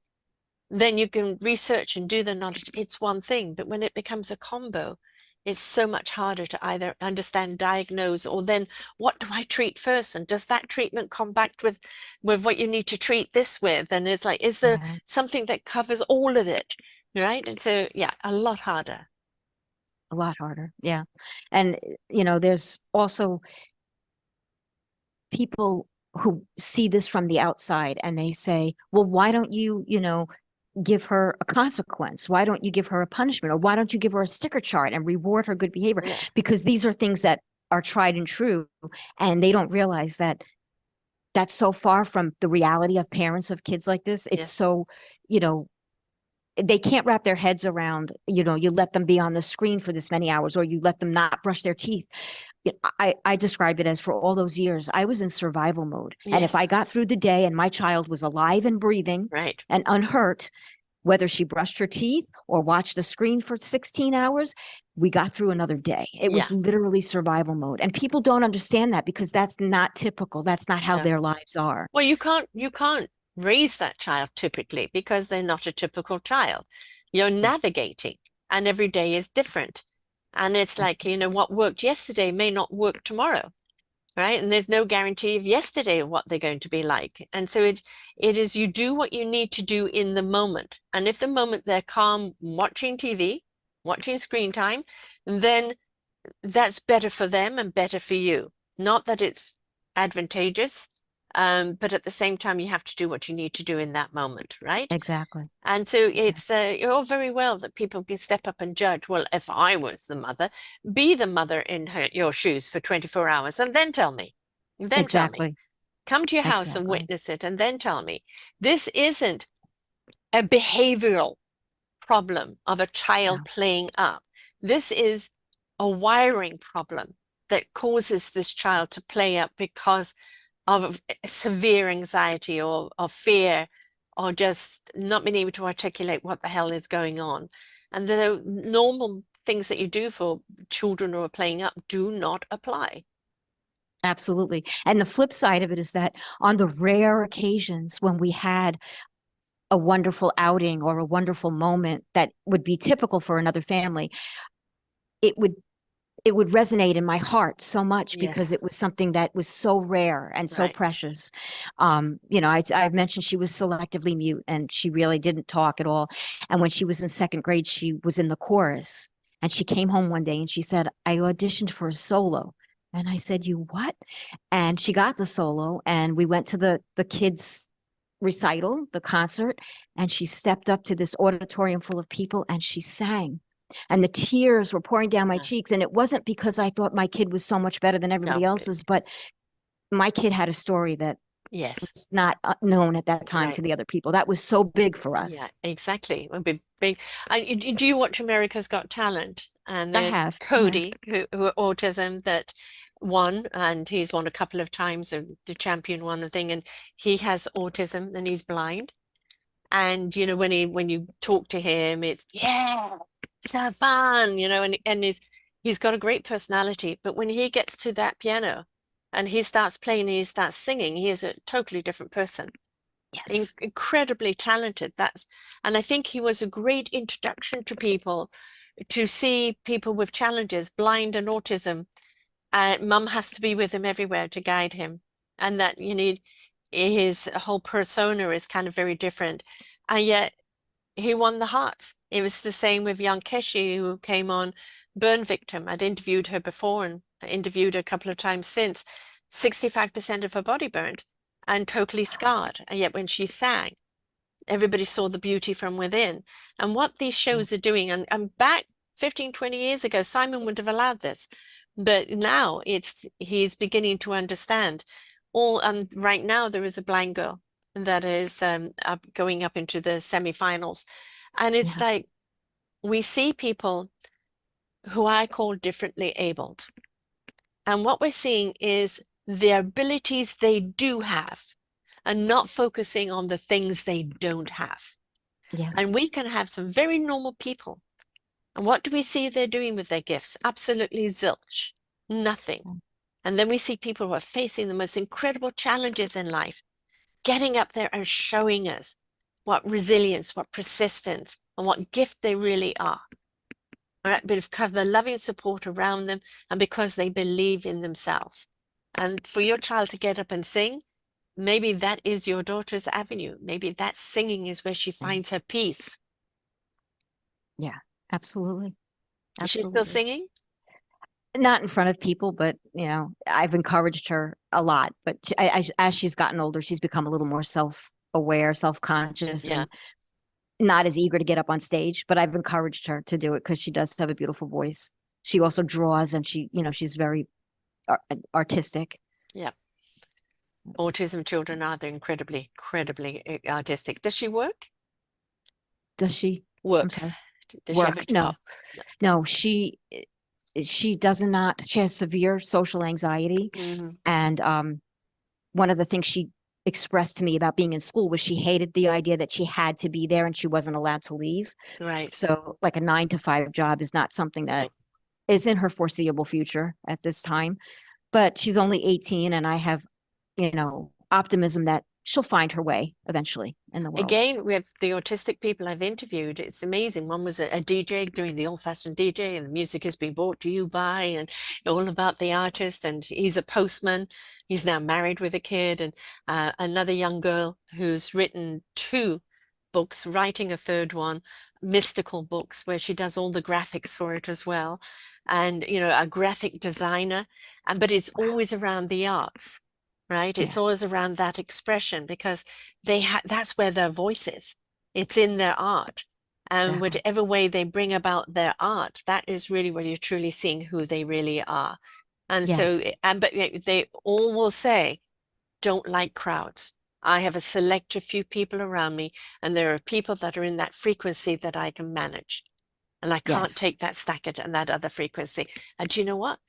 then you can research and do the knowledge. It's one thing, but when it becomes a combo, it's so much harder to either understand, diagnose, or then what do I treat first? And does that treatment compact with what you need to treat this with? And it's like, is there Yeah. something that covers all of it? Right. And so, yeah, a lot harder. A lot harder. Yeah. And, there's also people who see this from the outside and they say, well, why don't you, give her a consequence? Why don't you give her a punishment? Or why don't you give her a sticker chart and reward her good behavior? Yeah. Because these are things that are tried and true. And they don't realize that that's so far from the reality of parents of kids like this. It's Yes. so, you know, they can't wrap their heads around, you let them be on the screen for this many hours, or you let them not brush their teeth. I describe it as, for all those years, I was in survival mode. And if Yes. I got through the day and my child was alive and breathing Right. and unhurt, whether she brushed her teeth or watched the screen for 16 hours, we got through another day. It Yeah. was literally survival mode. And people don't understand that because that's not typical. That's not how No. their lives are. Well, you can't raise that child typically because they're not a typical child. You're Yeah, navigating, and every day is different. And it's like, absolutely. what worked yesterday may not work tomorrow, right? And there's no guarantee of yesterday what they're going to be like. And so it is you do what you need to do in the moment. And if the moment they're calm watching TV, watching screen time, then that's better for them and better for you. Not that it's advantageous, but at the same time, you have to do what you need to do in that moment, right? Exactly. And so Exactly. it's all very well that people can step up and judge. Well, if I was the mother, be the mother in your shoes for 24 hours and then tell me. Then tell me. Exactly. Come to your house and Exactly. witness it and then tell me. This isn't a behavioral problem of a child No. playing up. This is a wiring problem that causes this child to play up because of severe anxiety or fear or just not being able to articulate what the hell is going on. And the normal things that you do for children who are playing up do not apply. Absolutely. And the flip side of it is that on the rare occasions when we had a wonderful outing or a wonderful moment that would be typical for another family, it would it would resonate in my heart so much because Yes, it was something that was so rare and so right. precious. I mentioned she was selectively mute and she really didn't talk at all. And when she was in second grade, she was in the chorus. And she came home one day and she said, I auditioned for a solo. And I said, you what? And she got the solo and we went to the kids recital, the concert, and she stepped up to this auditorium full of people and she sang. And the tears were pouring down my Yeah. cheeks. And it wasn't because I thought my kid was so much better than everybody No, else's, but my kid had a story that yes, was not known at that time right. to the other people. That was so big for Yeah, us. exactly. It would be big. Do you watch America's Got Talent? And I there's have. Yeah. Cody, who autism that won, and he's won a couple of times, the champion won a thing, and he has autism and he's blind. And when you talk to him, it's yeah, so fun, and he's got a great personality. But when he gets to that piano and he starts playing and he starts singing, he is a totally different person. Yes. Incredibly talented. And I think he was a great introduction to people to see people with challenges, blind and autism. Mum has to be with him everywhere to guide him, and that you need his whole persona is kind of very different. And yet he won the hearts. It was the same with young Keshi, who came on burn victim. I'd interviewed her before and I interviewed her a couple of times since. 65% of her body burned. and totally scarred. And yet when she sang, everybody saw the beauty from within. And what these shows are doing, and back 15, 20 years ago, Simon wouldn't have allowed this. But now he's beginning to understand. Right now there is a blind girl that is going up into the semifinals. And it's Yeah. like we see people who I call differently abled. And what we're seeing is the abilities they do have and not focusing on the things they don't have. And Yes. we can have some very normal people. And what do we see they're doing with their gifts? Absolutely zilch, nothing. And then we see people who are facing the most incredible challenges in life, getting up there and showing us what resilience, what persistence, and what gift they really are. All right, but of the loving support around them, and because they believe in themselves. And for your child to get up and sing, maybe that is your daughter's avenue. Maybe that singing is where she finds her peace. Yeah, absolutely. Is she still Absolutely. singing? Not in front of people, but I've encouraged her a lot. But as she's gotten older, she's become a little more self-aware, self-conscious, Yeah. and not as eager to get up on stage. But I've encouraged her to do it because she does have a beautiful voice. She also draws, and she's very artistic. Yeah. Autism children are, they're incredibly, incredibly artistic. Does she work? Does she? I'm Work. sorry. Does she have a Work? job? No, No. no. She does not. She has severe social anxiety, Mm-hmm. and one of the things she expressed to me about being in school was she hated the idea that she had to be there and she wasn't allowed to leave. Right. So, like a 9 to 5 job is not something that is in her foreseeable future at this time. But she's only 18, and I have, optimism that she'll find her way eventually in the world. Again, we have the autistic people I've interviewed. It's amazing. One was a DJ doing the old-fashioned DJ, and the music has been brought to you by, and all about the artist. And he's a postman. He's now married with a kid, and another young girl who's written 2 books, writing a third one, mystical books, where she does all the graphics for it as well. And, a graphic designer, but it's Wow. always around the arts, right? It's Yeah. always around that expression because that's where their voice is. It's in their art. And Exactly. whichever way they bring about their art, that is really where you're truly seeing who they really are. And so, Yes. but they all will say, don't like crowds. I have a selective few people around me, and there are people that are in that frequency that I can manage. And I can't Yes. take that stacket and that other frequency. And do you know what?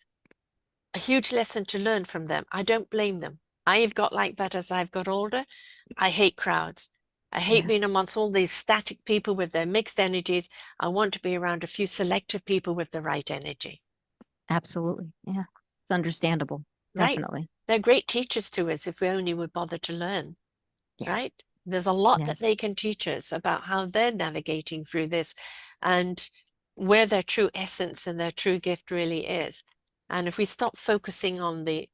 A huge lesson to learn from them. I don't blame them. I've got like that as I've got older. I hate crowds. I hate Yeah. being amongst all these static people with their mixed energies. I want to be around a few selective people with the right energy. Absolutely. Yeah. It's understandable. Right? Definitely. They're great teachers to us if we only would bother to learn. Yeah. Right? There's a lot that Yes. they can teach us about how they're navigating through this and where their true essence and their true gift really is. And if we stop focusing on the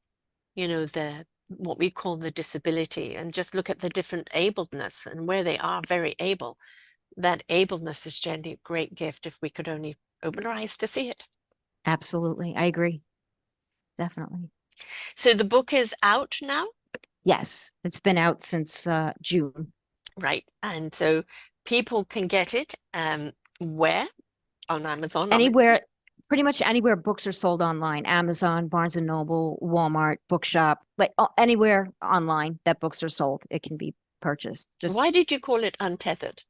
what we call the disability and just look at the different abledness and where they are very able, that ableness is generally a great gift if we could only open our eyes to see it. Absolutely. I agree. Definitely. So the book is out now, Yes. It's been out since June. right? And so people can get it where? On Amazon, obviously. Anywhere, pretty much anywhere books are sold online. Amazon, Barnes and Noble, Walmart, Bookshop, like anywhere online that books are sold, it can be purchased. Just Why did you call it untethered?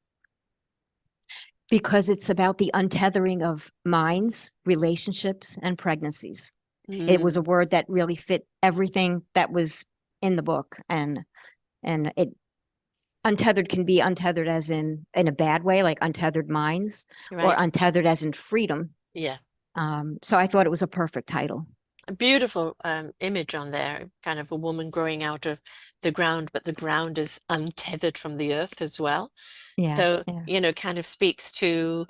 because it's about the untethering of minds, relationships, and pregnancies. It was a Mm, word that really fit everything that was in the book, and it untethered can be untethered as in a bad way, like untethered minds, or right? untethered as in freedom. Yeah. So I thought it was a perfect title. A beautiful image on there, kind of a woman growing out of the ground, but the ground is untethered from the earth as well. Yeah, So, yeah, kind of speaks to,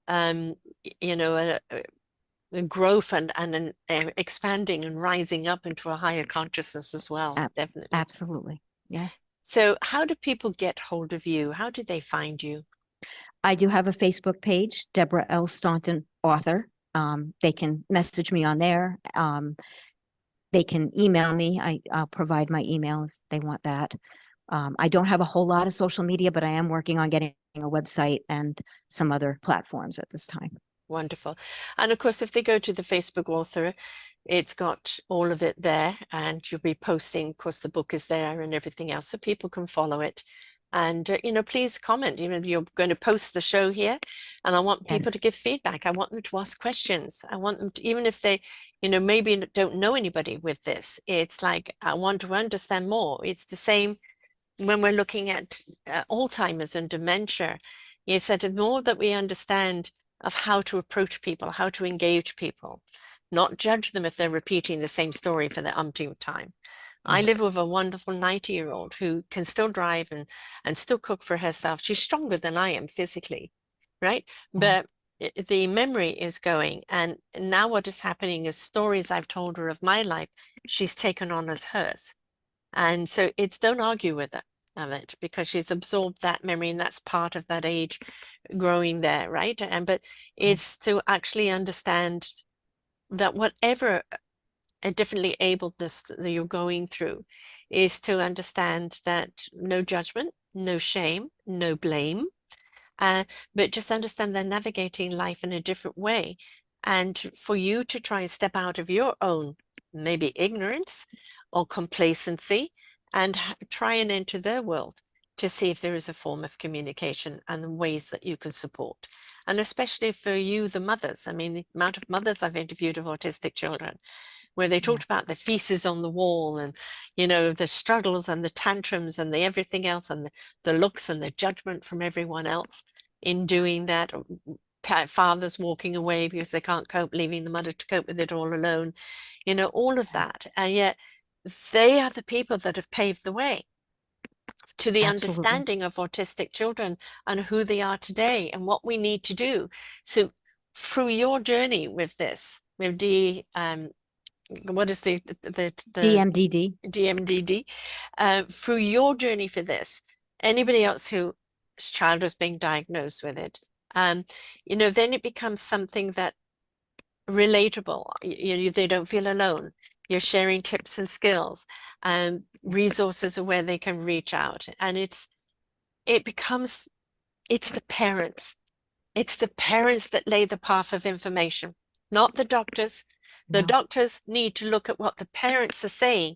um, a growth and an expanding and rising up into a higher consciousness as well, definitely. absolutely. Yeah. So, how do people get hold of you? How do they find you? I do have a Facebook page, Deborah L. Staunton, author. They can message me on there. they can email me. I'll provide my email if they want that. I don't have a whole lot of social media, but I am working on getting a website and some other platforms at this time. Wonderful. And of course, if they go to the Facebook author, it's got all of it there, and you'll be posting, of course, the book is there and everything else, so people can follow it. And, please comment. You're going to post the show here, and I want people Yes. to give feedback. I want them to ask questions. I want them to, even if they, maybe don't know anybody with this, it's like, I want to understand more. It's the same when we're looking at Alzheimer's and dementia. You said the more that we understand of how to approach people, how to engage people, not judge them if they're repeating the same story for the umpteenth time. I live with a wonderful 90-year-old who can still drive and still cook for herself. She's stronger than I am physically, right? But the memory is going. And now what is happening is stories I've told her of my life, she's taken on as hers. And so it's don't argue with it of it, because she's absorbed that memory, and that's part of that age growing there, right? But it's to actually understand that whatever a differently abledness that you're going through, is to understand that no judgment, no shame, no blame, but just understand they're navigating life in a different way. And for you to try and step out of your own, maybe ignorance or complacency, and try and enter their world to see if there is a form of communication and ways that you can support. And especially for you, the mothers. I mean, the amount of mothers I've interviewed of autistic children, where they talked about the feces on the wall, and the struggles and the tantrums and the everything else, and the looks and the judgment from everyone else in doing that. Fathers walking away because they can't cope, leaving the mother to cope with it all alone, all of that. And yet they are the people that have paved the way to the understanding of autistic children and who they are today and what we need to do. So through your journey with this, with what is the DMDD. DMDD, through your journey for this, anybody else whose child was being diagnosed with it, then it becomes something that relatable. They don't feel alone. You're sharing tips and skills, and resources of where they can reach out, and it's the parents. It's the parents that lay the path of information, not the doctors. The doctors need to look at what the parents are saying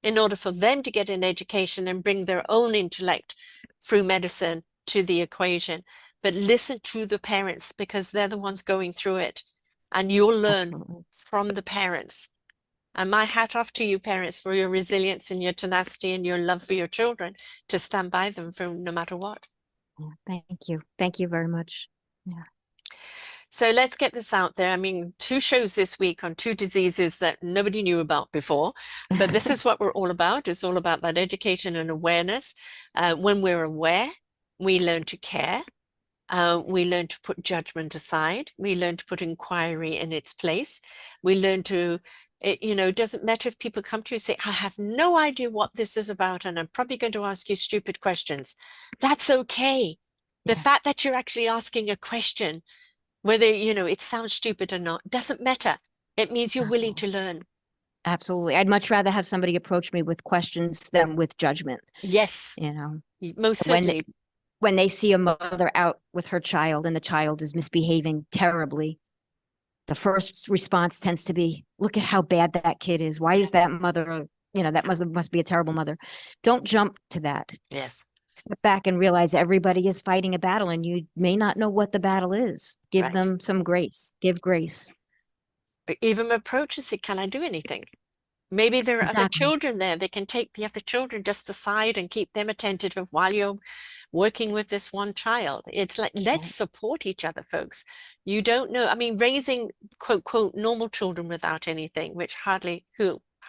in order for them to get an education and bring their own intellect through medicine to the equation. But listen to the parents, because they're the ones going through it, and you'll learn from the parents. And my hat off to you, parents, for your resilience and your tenacity and your love for your children to stand by them for no matter what. Thank you. Thank you very much. Yeah. So let's get this out there. I mean, 2 shows this week on 2 diseases that nobody knew about before, but this is what we're all about. It's all about that education and awareness. When we're aware, we learn to care. We learn to put judgment aside. We learn to put inquiry in its place. We learn to, it doesn't matter if people come to you and say, I have no idea what this is about, and I'm probably going to ask you stupid questions. That's okay. The fact that you're actually asking a question, whether, it sounds stupid or not, doesn't matter. It means you're willing to learn. Absolutely. I'd much rather have somebody approach me with questions than with judgment. Yes. Most certainly. When they see a mother out with her child and the child is misbehaving terribly, the first response tends to be, look at how bad that kid is. Why is that mother, that must be a terrible mother. Don't jump to that. Yes. Step back and realize everybody is fighting a battle, and you may not know what the battle is. Give them some grace. Give grace. Even approach and say, can I do anything? Maybe there are other children there. They can take the other children just aside and keep them attentive while you're working with this one child. It's like, let's support each other, folks. You don't know. I mean, raising quote, quote, normal children without anything, which how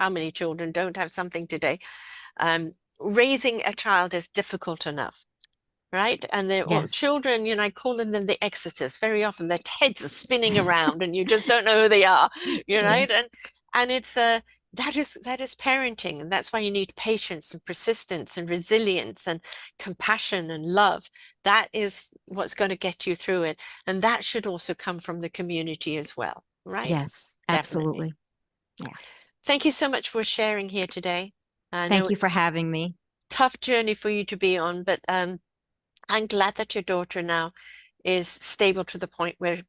many children don't have something today? Raising a child is difficult enough. Right. And they're children, I call them the exorcists. Very often their heads are spinning around and you just don't know who they are, right? And it's that is parenting. And that's why you need patience and persistence and resilience and compassion and love. That is what's going to get you through it. And that should also come from the community as well, right? Yes, absolutely. Definitely. Yeah. Thank you so much for sharing here today. I know Thank you for it's having me. tough journey for you to be on, but I'm glad that your daughter now is stable to the point where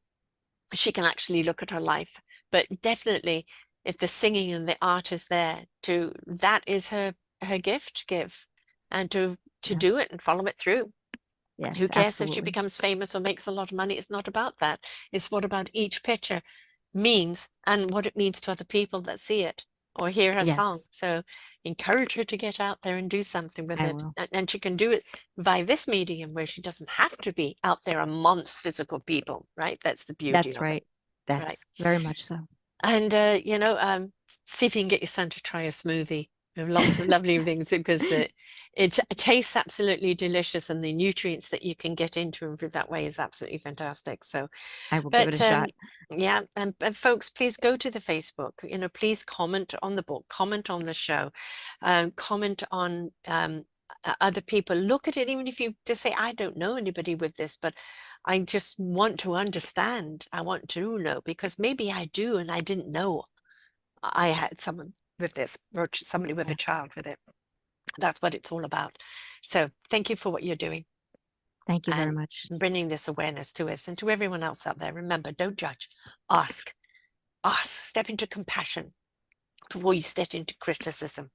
she can actually look at her life. But definitely, if the singing and the art is there, that is her gift to give, and to Yeah. do it and follow it through. Who Yes, cares if she absolutely. becomes famous or makes a lot of money? It's not about that. It's what about each picture means and what it means to other people that see it or hear her song. Yes, So encourage her to get out there and do something with I it. will. And she can do it by this medium where she doesn't have to be out there amongst physical people, right? That's the beauty That's of it, right. right? That's very much so. And see if you can get your son to try a smoothie. There are lots of lovely things because it tastes absolutely delicious, and the nutrients that you can get into him through that way is absolutely fantastic. So, I will give it a but shot. yeah, and folks, please go to the Facebook. Please comment on the book, comment on the show, comment on other people. Look at it, even if you just say, I don't know anybody with this, but I just want to understand. I want to know because maybe I do, and I didn't know I had someone with this, or somebody with a Yeah. child with it. That's what it's all about. So thank you for what you're doing Thank you very and much. bringing this awareness to us and to everyone else out there. Remember, don't judge, ask, step into compassion before you step into criticism.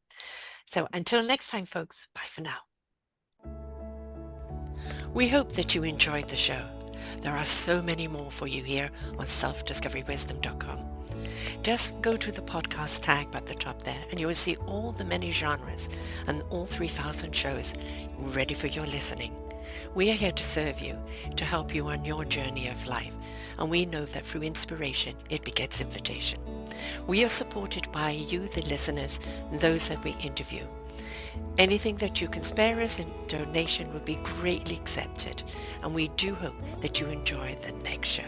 So until next time, folks, bye for now. We hope that you enjoyed the show. There are so many more for you here on selfdiscoverywisdom.com. Just go to the podcast tag at the top there and you will see all the many genres and all 3,000 shows ready for your listening. We are here to serve you, to help you on your journey of life, and we know that through inspiration it begets invitation. We are supported by you, the listeners, and those that we interview. Anything that you can spare us in donation would be greatly accepted, and we do hope that you enjoy the next show.